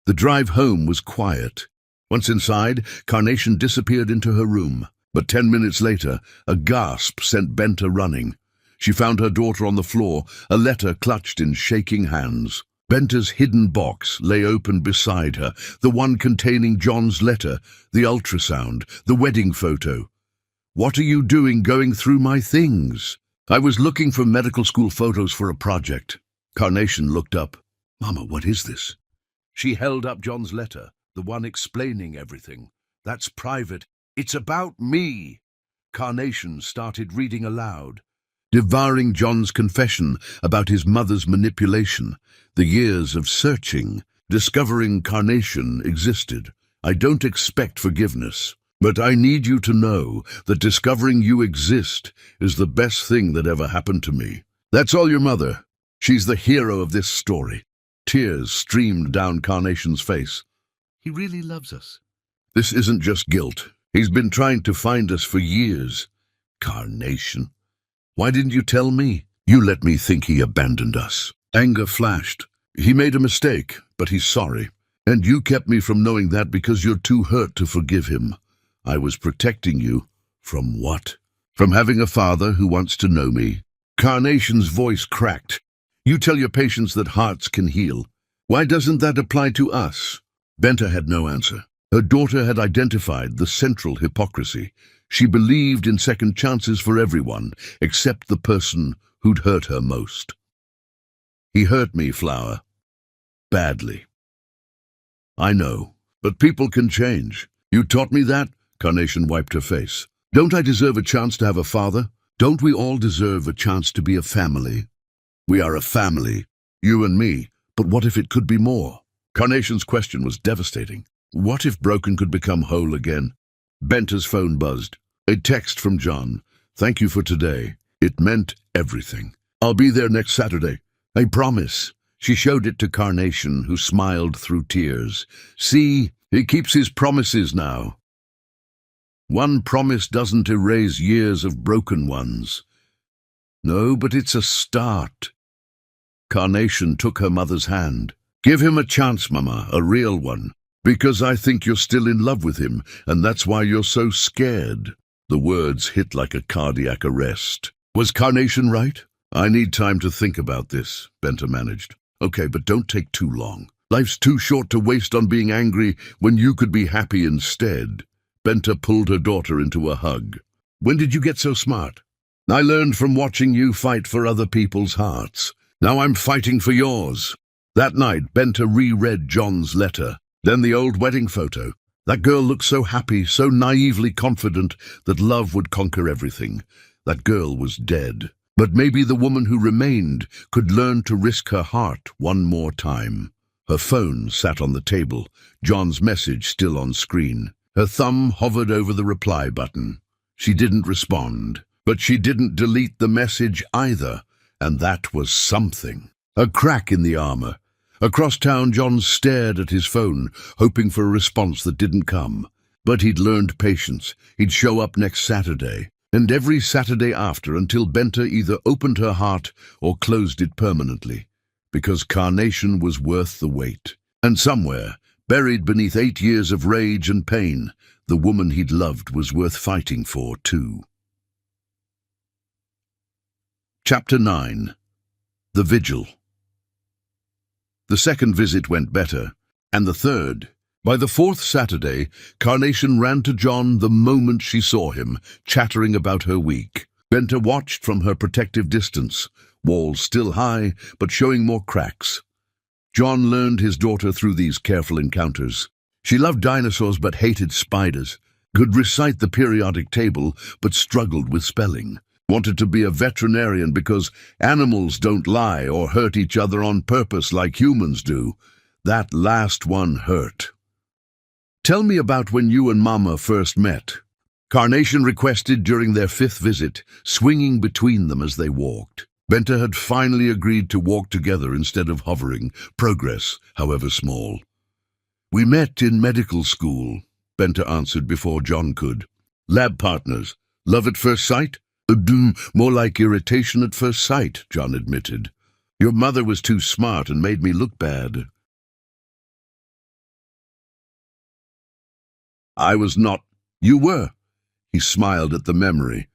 The drive home was quiet. Once inside, Carnation disappeared into her room. But 10 minutes later, a gasp sent Benta running. She found her daughter on the floor, a letter clutched in shaking hands. Benta's hidden box lay open beside her, the one containing John's letter, the ultrasound, the wedding photo. What are you doing going through my things? I was looking for medical school photos for a project. Carnation looked up. Mama, what is this? She held up John's letter, the one explaining everything. That's private. It's about me. Carnation started reading aloud, devouring John's confession about his mother's manipulation, the years of searching, discovering Carnation existed. I don't expect forgiveness, but I need you to know that discovering you exist is the best thing that ever happened to me. That's all your mother. She's the hero of this story. Tears streamed down Carnation's face. He really loves us. This isn't just guilt. He's been trying to find us for years. Carnation. Why didn't you tell me? You let me think he abandoned us. Anger flashed. He made a mistake, but he's sorry. And you kept me from knowing that because you're too hurt to forgive him. I was protecting you. From what? From having a father who wants to know me. Carnation's voice cracked. You tell your patients that hearts can heal. Why doesn't that apply to us? Benta had no answer. Her daughter had identified the central hypocrisy. She believed in second chances for everyone, except the person who'd hurt her most. He hurt me, Flower. Badly. I know, but people can change. You taught me that? Carnation wiped her face. Don't I deserve a chance to have a father? Don't we all deserve a chance to be a family? We are a family, you and me, but what if it could be more? Carnation's question was devastating. What if broken could become whole again? Benta's phone buzzed. A text from John. Thank you for today. It meant everything. I'll be there next Saturday. I promise. She showed it to Carnation, who smiled through tears. See, he keeps his promises now. One promise doesn't erase years of broken ones. No, but it's a start. Carnation took her mother's hand. Give him a chance, Mama, a real one. Because I think you're still in love with him, and that's why you're so scared. The words hit like a cardiac arrest. Was Carnation right? I need time to think about this, Benta managed. Okay, but don't take too long. Life's too short to waste on being angry when you could be happy instead. Benta pulled her daughter into a hug. When did you get so smart? I learned from watching you fight for other people's hearts. Now I'm fighting for yours. That night, Benta reread John's letter. Then the old wedding photo. That girl looked so happy, so naively confident that love would conquer everything. That girl was dead. But maybe the woman who remained could learn to risk her heart one more time. Her phone sat on the table, John's message still on screen. Her thumb hovered over the reply button. She didn't respond, but she didn't delete the message either, and that was something. A crack in the armor. Across town, John stared at his phone, hoping for a response that didn't come. But he'd learned patience. He'd show up next Saturday, and every Saturday after, until Benta either opened her heart or closed it permanently, because Carnation was worth the wait. And somewhere, buried beneath 8 years of rage and pain, The woman he'd loved was worth fighting for, too. Chapter 9. The Vigil. The second visit went better, and the third. By the fourth Saturday, Carnation ran to John the moment she saw him, chattering about her week. Benta watched from her protective distance, walls still high, but showing more cracks. John learned his daughter through these careful encounters. She loved dinosaurs but hated spiders, could recite the periodic table but struggled with spelling, wanted to be a veterinarian because animals don't lie or hurt each other on purpose like humans do. That last one hurt. "Tell me about when you and Mama first met," Carnation requested during their fifth visit, swinging between them as they walked. Benta had finally agreed to walk together instead of hovering, progress, however small. "We met in medical school," Benta answered before John could. "Lab partners. Love at first sight?" More like irritation at first sight," John admitted. "Your mother was too smart and made me look bad." "I was not." "You were." He smiled at the memory.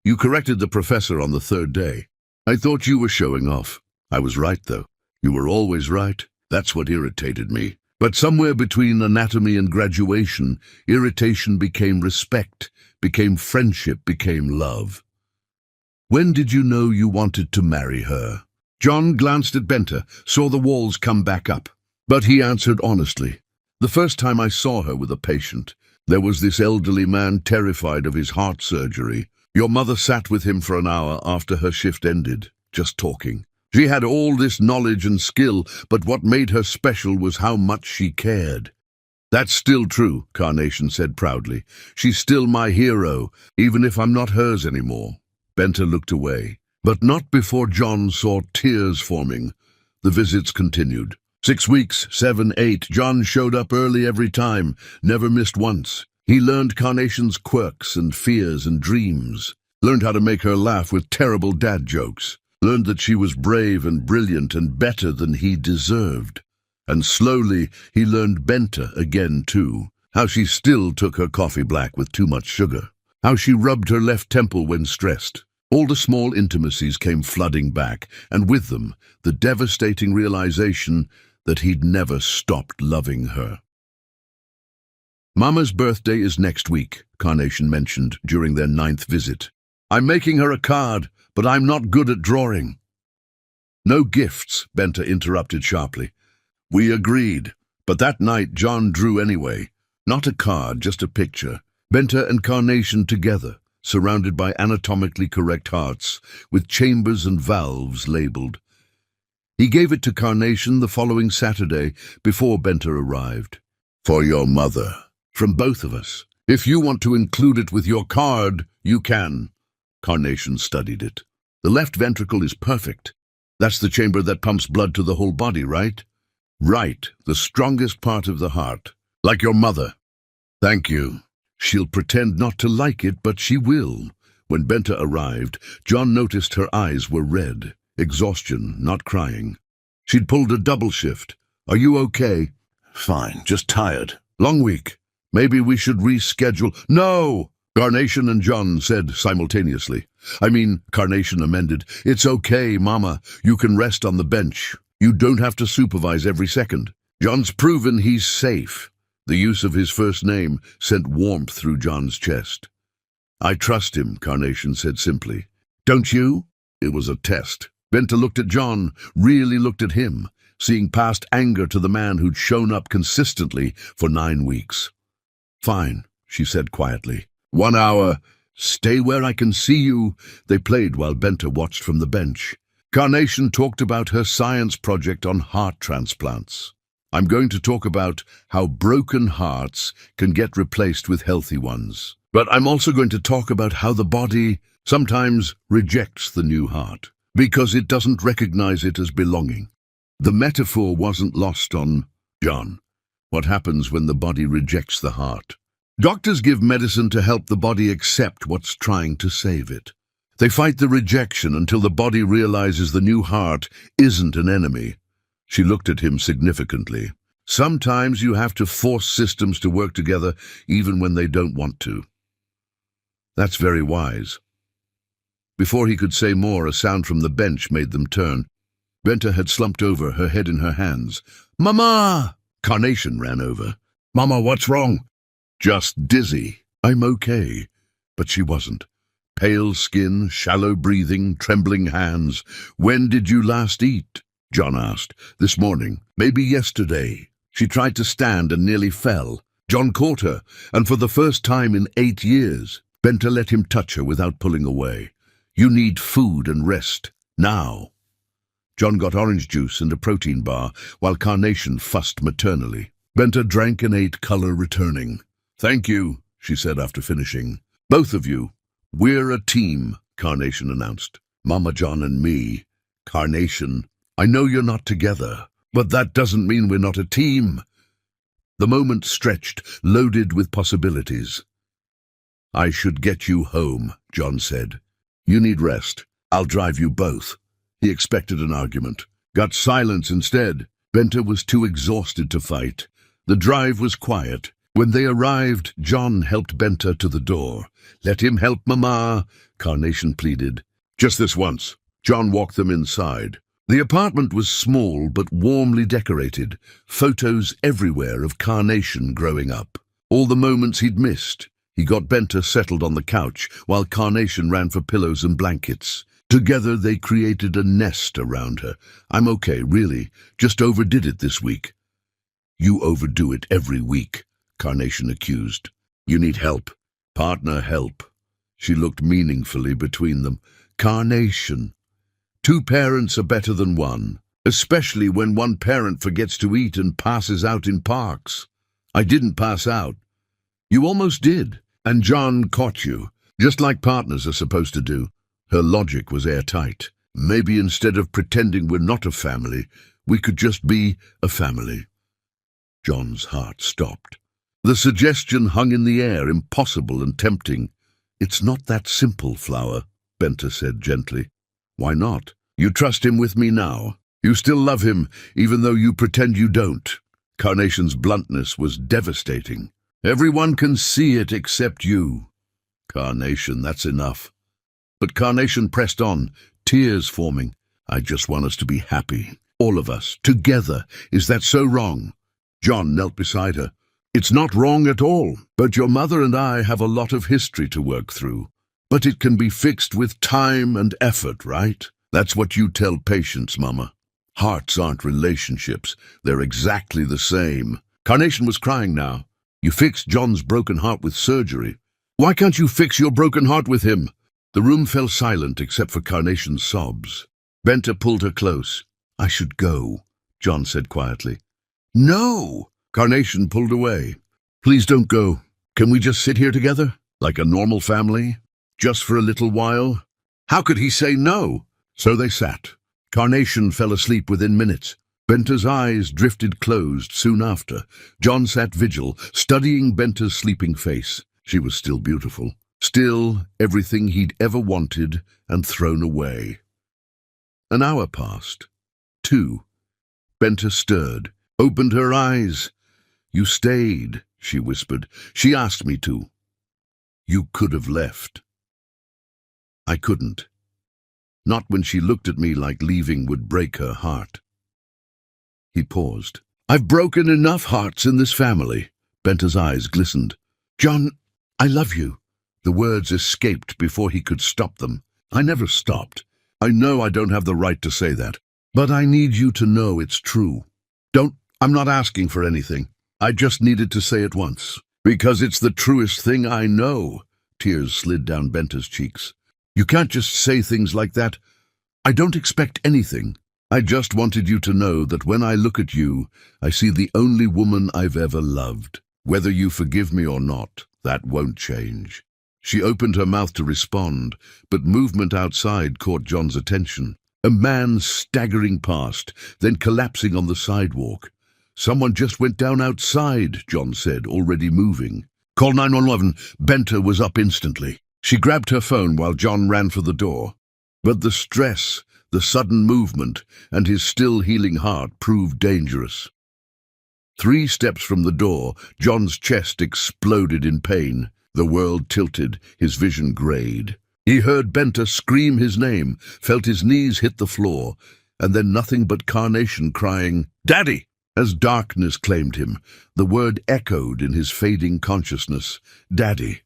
"You corrected the professor on the third day. I thought you were showing off. I was right, though. You were always right. That's what irritated me. But somewhere between anatomy and graduation, irritation became respect, became friendship, became love." "When did you know you wanted to marry her?" John glanced at Benta, saw the walls come back up. But he answered honestly. "The first time I saw her with a patient. There was this elderly man terrified of his heart surgery. Your mother sat with him for an hour after her shift ended, just talking. She had all this knowledge and skill, but what made her special was how much she cared." "That's still true," Carnation said proudly. "She's still my hero, even if I'm not hers anymore." Benta looked away, but not before John saw tears forming. The visits continued. 6 weeks, 7, 8, John showed up early every time, never missed once. He learned Carnation's quirks and fears and dreams, learned how to make her laugh with terrible dad jokes, learned that she was brave and brilliant and better than he deserved. And slowly he learned Benta again too, how she still took her coffee black with too much sugar, how she rubbed her left temple when stressed. All the small intimacies came flooding back, and with them the devastating realization that he'd never stopped loving her. "Mama's birthday is next week," Carnation mentioned during their 9th visit. "I'm making her a card, but I'm not good at drawing." "No gifts," Benta interrupted sharply. "We agreed, but that night John drew anyway. Not a card, just a picture. Benta and Carnation together, surrounded by anatomically correct hearts, with chambers and valves labeled. He gave it to Carnation the following Saturday, before Benta arrived. "For your mother. From both of us. If you want to include it with your card, you can." Carnation studied it. "The left ventricle is perfect. That's the chamber that pumps blood to the whole body, right?" "Right, the strongest part of the heart. Like your mother." "Thank you." "She'll pretend not to like it, but she will." When Benta arrived, John noticed her eyes were red. Exhaustion, not crying. She'd pulled a double shift. "Are you okay?" "Fine, just tired. Long week. Maybe we should reschedule." "No!" Carnation and John said simultaneously. Carnation amended. "It's okay, Mama. You can rest on the bench. You don't have to supervise every second." John's proven he's safe. The use of his first name sent warmth through John's chest. "I trust him," Carnation said simply. "Don't you?" It was a test. Benta looked at John, really looked at him, seeing past anger to the man who'd shown up consistently for 9 weeks. "Fine," she said quietly. 1 hour. Stay where I can see you." They played while Benta watched from the bench. Carnation talked about her science project on heart transplants. "I'm going to talk about how broken hearts can get replaced with healthy ones. But I'm also going to talk about how the body sometimes rejects the new heart, because it doesn't recognize it as belonging." The metaphor wasn't lost on John. What happens when the body rejects the heart? Doctors give medicine to help the body accept what's trying to save it. They fight the rejection until the body realizes the new heart isn't an enemy. She looked at him significantly. Sometimes you have to force systems to work together even when they don't want to. That's very wise. Before he could say more, a sound from the bench made them turn. Benta had slumped over, her head in her hands. "Mama!" Carnation ran over. "Mama, what's wrong?" "Just dizzy. I'm okay." But she wasn't. Pale skin, shallow breathing, trembling hands. "When did you last eat?" John asked. "This morning. Maybe yesterday." She tried to stand and nearly fell. John caught her, and for the first time in 8 years, Benta let him touch her without pulling away. "You need food and rest. Now." John got orange juice and a protein bar, while Carnation fussed maternally. Benta drank and ate, color returning. "Thank you," she said after finishing. "Both of you. We're a team," Carnation announced. "Mama John and me." "Carnation, I know you're not together, but that doesn't mean we're not a team." The moment stretched, loaded with possibilities. "I should get you home," John said. "You need rest. I'll drive you both." He expected an argument. Got silence instead. Benta was too exhausted to fight. The drive was quiet. When they arrived, John helped Benta to the door. "Let him help Mama," Carnation pleaded. "Just this once." John walked them inside. The apartment was small but warmly decorated. Photos everywhere of Carnation growing up. All the moments he'd missed. He got Benta settled on the couch, while Carnation ran for pillows and blankets. Together they created a nest around her. "I'm okay, really. Just overdid it this week." "You overdo it every week," Carnation accused. "You need help. Partner help." She looked meaningfully between them. "Carnation, 2 parents are better than 1, especially when one parent forgets to eat and passes out in parks." "I didn't pass out." "You almost did, and John caught you, just like partners are supposed to do." Her logic was airtight. "Maybe instead of pretending we're not a family, we could just be a family." John's heart stopped. The suggestion hung in the air, impossible and tempting. "It's not that simple, Flower," Benta said gently. "Why not? You trust him with me now. You still love him, even though you pretend you don't." Carnation's bluntness was devastating. "Everyone can see it except you." "Carnation, that's enough." But Carnation pressed on, tears forming. "I just want us to be happy. All of us, together. Is that so wrong?" John knelt beside her. "It's not wrong at all, but your mother and I have a lot of history to work through. But it can be fixed with time and effort, right? That's what you tell patients, Mama. Hearts aren't relationships. They're exactly the same." Carnation was crying now. "You fixed John's broken heart with surgery. Why can't you fix your broken heart with him?" The room fell silent except for Carnation's sobs. Benta pulled her close. "I should go," John said quietly. "No!" Carnation pulled away. "Please don't go. Can we just sit here together, like a normal family? Just for a little while?" How could he say no? So they sat. Carnation fell asleep within minutes. Benta's eyes drifted closed soon after. John sat vigil, studying Benta's sleeping face. She was still beautiful. Still everything he'd ever wanted and thrown away. An hour passed. 2. Benta stirred, opened her eyes. "You stayed," she whispered. "She asked me to." "You could have left." "I couldn't. Not when she looked at me like leaving would break her heart." He paused. "I've broken enough hearts in this family." Benta's eyes glistened. "John, I love you." The words escaped before he could stop them. "I never stopped. I know I don't have the right to say that, but I need you to know it's true. I'm not asking for anything. I just needed to say it once, because it's the truest thing I know." Tears slid down Benta's cheeks. "You can't just say things like that. I don't expect anything. I just wanted you to know that when I look at you, I see the only woman I've ever loved. Whether you forgive me or not, that won't change." She opened her mouth to respond, but movement outside caught John's attention. A man staggering past, then collapsing on the sidewalk. "Someone just went down outside," John said, already moving. "Call 911. Benta was up instantly." She grabbed her phone while John ran for the door. But the stress, the sudden movement, and his still healing heart proved dangerous. 3 steps from the door, John's chest exploded in pain. The world tilted, his vision grayed. He heard Benta scream his name, felt his knees hit the floor, and then nothing but Carnation crying, "Daddy!" As darkness claimed him, the word echoed in his fading consciousness, Daddy.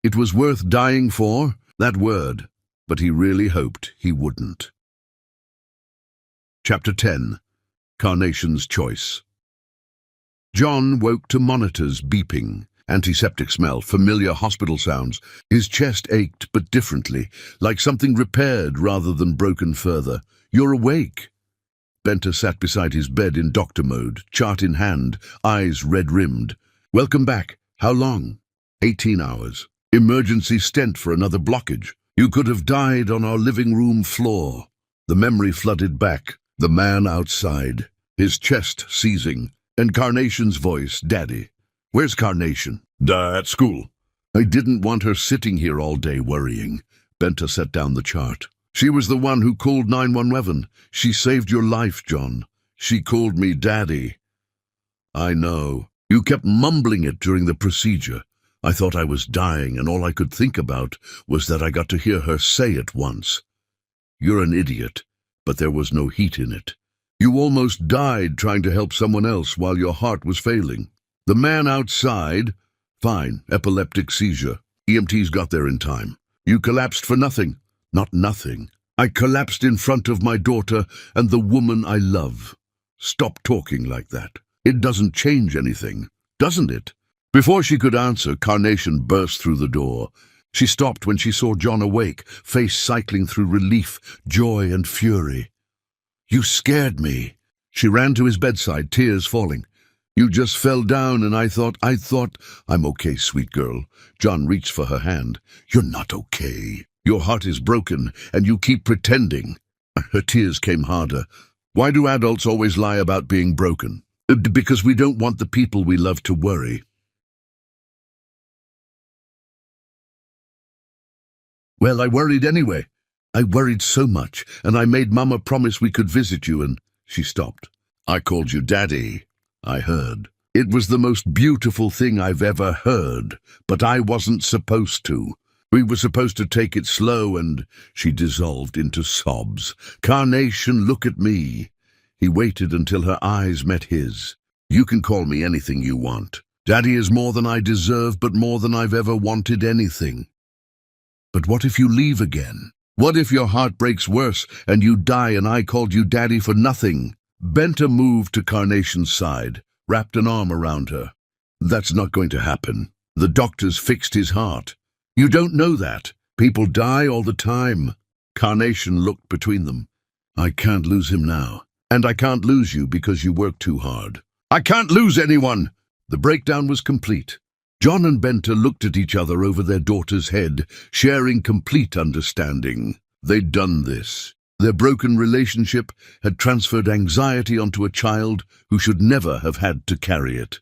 It was worth dying for, that word, but he really hoped he wouldn't. Chapter 10. Carnation's Choice. John woke to monitors beeping, antiseptic smell, familiar hospital sounds. His chest ached, but differently, like something repaired rather than broken further. "You're awake." Benta sat beside his bed in doctor mode, chart in hand, eyes red-rimmed. "Welcome back. How long?" 18 hours. Emergency stent for another blockage. You could have died on our living room floor." The memory flooded back. The man outside, his chest seizing, and Carnation's voice, "Daddy." "Where's Carnation?" At school." "I didn't want her sitting here all day worrying." Benta set down the chart. "She was the one who called 911. She saved your life, John. She called me Daddy." "I know. You kept mumbling it during the procedure. I thought I was dying, and all I could think about was that I got to hear her say it once. You're an idiot, but there was no heat in it. You almost died trying to help someone else while your heart was failing. The man outside, fine, epileptic seizure. EMTs got there in time. You collapsed for nothing. Not nothing. I collapsed in front of my daughter and the woman I love. Stop talking like that. It doesn't change anything, doesn't it?" Before she could answer, Carnation burst through the door. She stopped when she saw John awake, face cycling through relief, joy, and fury. "You scared me." She ran to his bedside, tears falling. "You just fell down and I thought, I'm okay, sweet girl." John reached for her hand. "You're not okay. Your heart is broken and you keep pretending." Her tears came harder. "Why do adults always lie about being broken?" "Because we don't want the people we love to worry." "Well, I worried anyway. I worried so much, and I made Mama promise we could visit you, and—" She stopped. "I called you Daddy. I heard. It was the most beautiful thing I've ever heard, but I wasn't supposed to. We were supposed to take it slow, and—" She dissolved into sobs. "Carnation, look at me." He waited until her eyes met his. "You can call me anything you want. Daddy is more than I deserve, but more than I've ever wanted anything. But what if you leave again? What if your heart breaks worse and you die and I called you Daddy for nothing?" Benta moved to Carnation's side, wrapped an arm around her. "That's not going to happen. The doctors fixed his heart. You don't know that. People die all the time." Carnation looked between them. "I can't lose him now. And I can't lose you because you work too hard." "I can't lose anyone!" The breakdown was complete. John and Benta looked at each other over their daughter's head, sharing complete understanding. They'd done this. Their broken relationship had transferred anxiety onto a child who should never have had to carry it.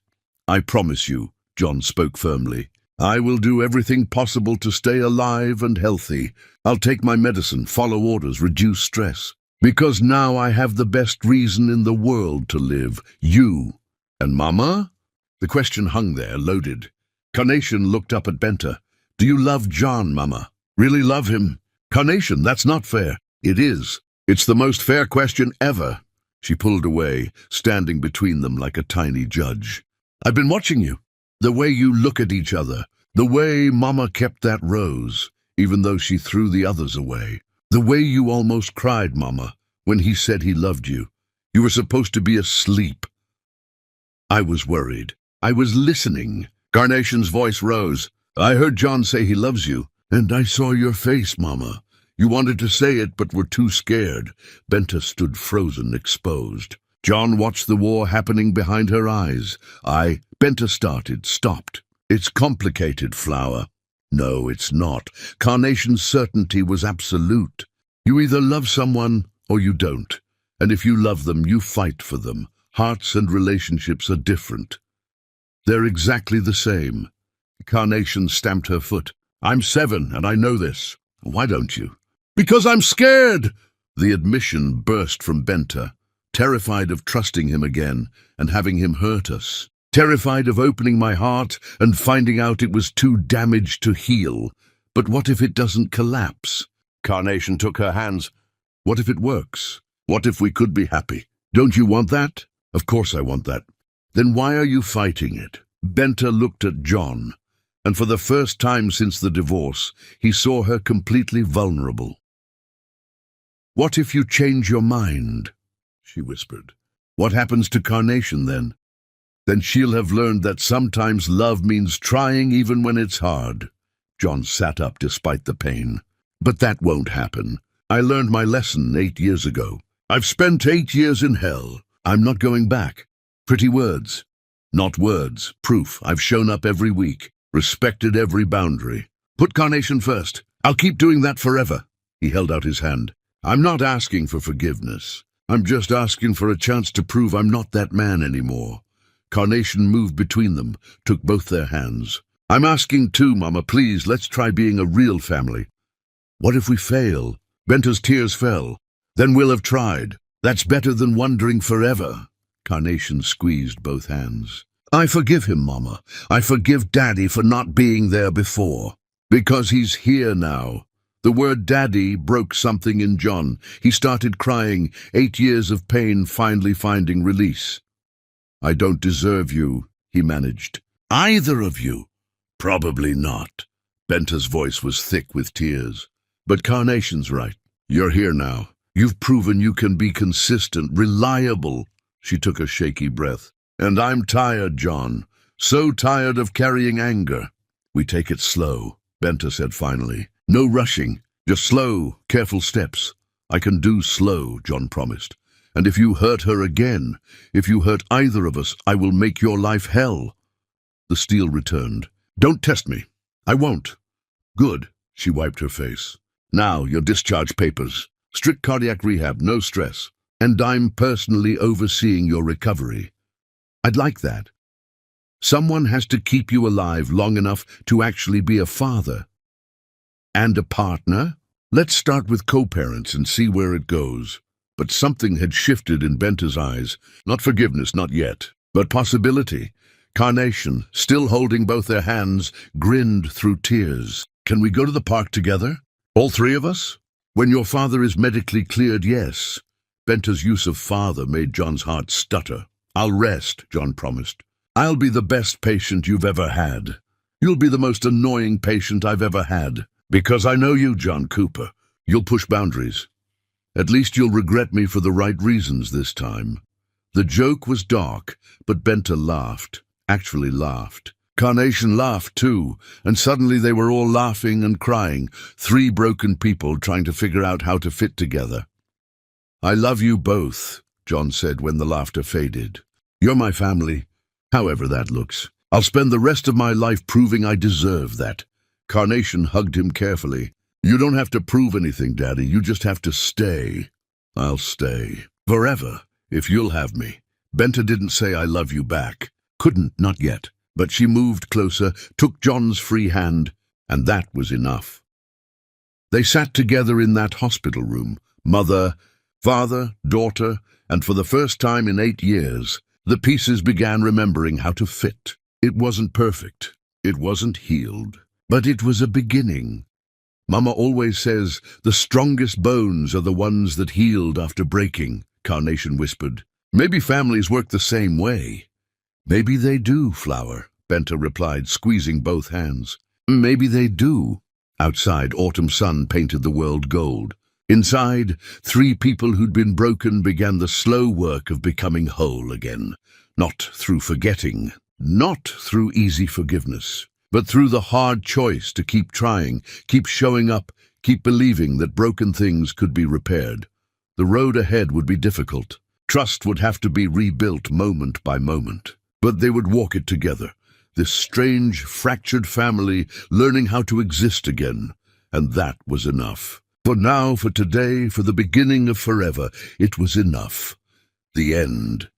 "I promise you," John spoke firmly, "I will do everything possible to stay alive and healthy. I'll take my medicine, follow orders, reduce stress. Because now I have the best reason in the world to live. You. And Mama?" The question hung there, loaded. Carnation looked up at Benta. "Do you love John, Mama? Really love him?" "Carnation, that's not fair." "It is. It's the most fair question ever." She pulled away, standing between them like a tiny judge. "I've been watching you. The way you look at each other. The way Mama kept that rose, even though she threw the others away. The way you almost cried, Mama, when he said he loved you. You were supposed to be asleep." "I was worried. I was listening." Carnation's voice rose. "I heard John say he loves you, and I saw your face, Mama. You wanted to say it, but were too scared." Benta stood frozen, exposed. John watched the war happening behind her eyes. Benta started, stopped. "It's complicated, Flower." "No, it's not." Carnation's certainty was absolute. "You either love someone or you don't. And if you love them, you fight for them. Hearts and relationships are different. They're exactly the same." Carnation stamped her foot. "I'm 7, and I know this." "Why don't you?" "Because I'm scared!" The admission burst from Benta. terrified of trusting him again and having him hurt us, terrified of opening my heart and finding out it was too damaged to heal. But what if it doesn't collapse? Carnation took her hands. What if it works? What if we could be happy? Don't you want that? Of course I want that. Then why are you fighting it? Benta looked at John, and for the first time since the divorce, he saw her completely vulnerable. What if you change your mind? She whispered. What happens to Carnation then? Then she'll have learned that sometimes love means trying even when it's hard. John sat up despite the pain. But that won't happen. I learned my lesson 8 years ago. I've spent 8 years in hell. I'm not going back. Pretty words. Not words. Proof. I've shown up every week. Respected every boundary. Put Carnation first. I'll keep doing that forever. He held out his hand. I'm not asking for forgiveness. I'm just asking for a chance to prove I'm not that man anymore. Carnation moved between them, took both their hands. I'm asking too, Mama, please, let's try being a real family. What if we fail? Benta's tears fell. Then we'll have tried. That's better than wondering forever. Carnation squeezed both hands. I forgive him, Mama. I forgive Daddy for not being there before. Because he's here now. The word Daddy broke something in John. He started crying, 8 years of pain finally finding release. I don't deserve you, he managed. Either of you? Probably not. Benta's voice was thick with tears. But Carnation's right. You're here now. You've proven you can be consistent, reliable. She took a shaky breath. And I'm tired, John. So tired of carrying anger. We take it slow, Benta said finally. No rushing, just slow, careful steps. I can do slow, John promised. And if you hurt her again, if you hurt either of us, I will make your life hell. The steel returned. Don't test me. I won't. Good. She wiped her face. Now, your discharge papers. Strict cardiac rehab, no stress. And I'm personally overseeing your recovery. I'd like that. Someone has to keep you alive long enough to actually be a father. And a partner? Let's start with co-parents and see where it goes. But something had shifted in Benta's eyes. Not forgiveness, not yet, but possibility. Carnation, still holding both their hands, grinned through tears. Can we go to the park together? All three of us? When your father is medically cleared, yes. Benta's use of father made John's heart stutter. I'll rest, John promised. I'll be the best patient you've ever had. You'll be the most annoying patient I've ever had. Because I know you, John Cooper. You'll push boundaries. At least you'll regret me for the right reasons this time. The joke was dark, but Benta laughed. Actually laughed. Carnation laughed too, and suddenly they were all laughing and crying, 3 broken people trying to figure out how to fit together. I love you both, John said when the laughter faded. You're my family, however that looks. I'll spend the rest of my life proving I deserve that. Carnation hugged him carefully. You don't have to prove anything, Daddy. You just have to stay. I'll stay. Forever, if you'll have me. Benta didn't say I love you back. Couldn't, not yet. But she moved closer, took John's free hand, and that was enough. They sat together in that hospital room, mother, father, daughter, and for the first time in 8 years, the pieces began remembering how to fit. It wasn't perfect. It wasn't healed. But it was a beginning. Mama always says the strongest bones are the ones that healed after breaking, Carnation whispered. Maybe families work the same way. Maybe they do, Flower, Benta replied, squeezing both hands. Maybe they do. Outside, autumn sun painted the world gold. Inside, 3 people who'd been broken began the slow work of becoming whole again. Not through forgetting, not through easy forgiveness, but through the hard choice to keep trying, keep showing up, keep believing that broken things could be repaired. The road ahead would be difficult. Trust would have to be rebuilt moment by moment. But they would walk it together, this strange, fractured family learning how to exist again. And that was enough. For now, for today, for the beginning of forever, it was enough. The end.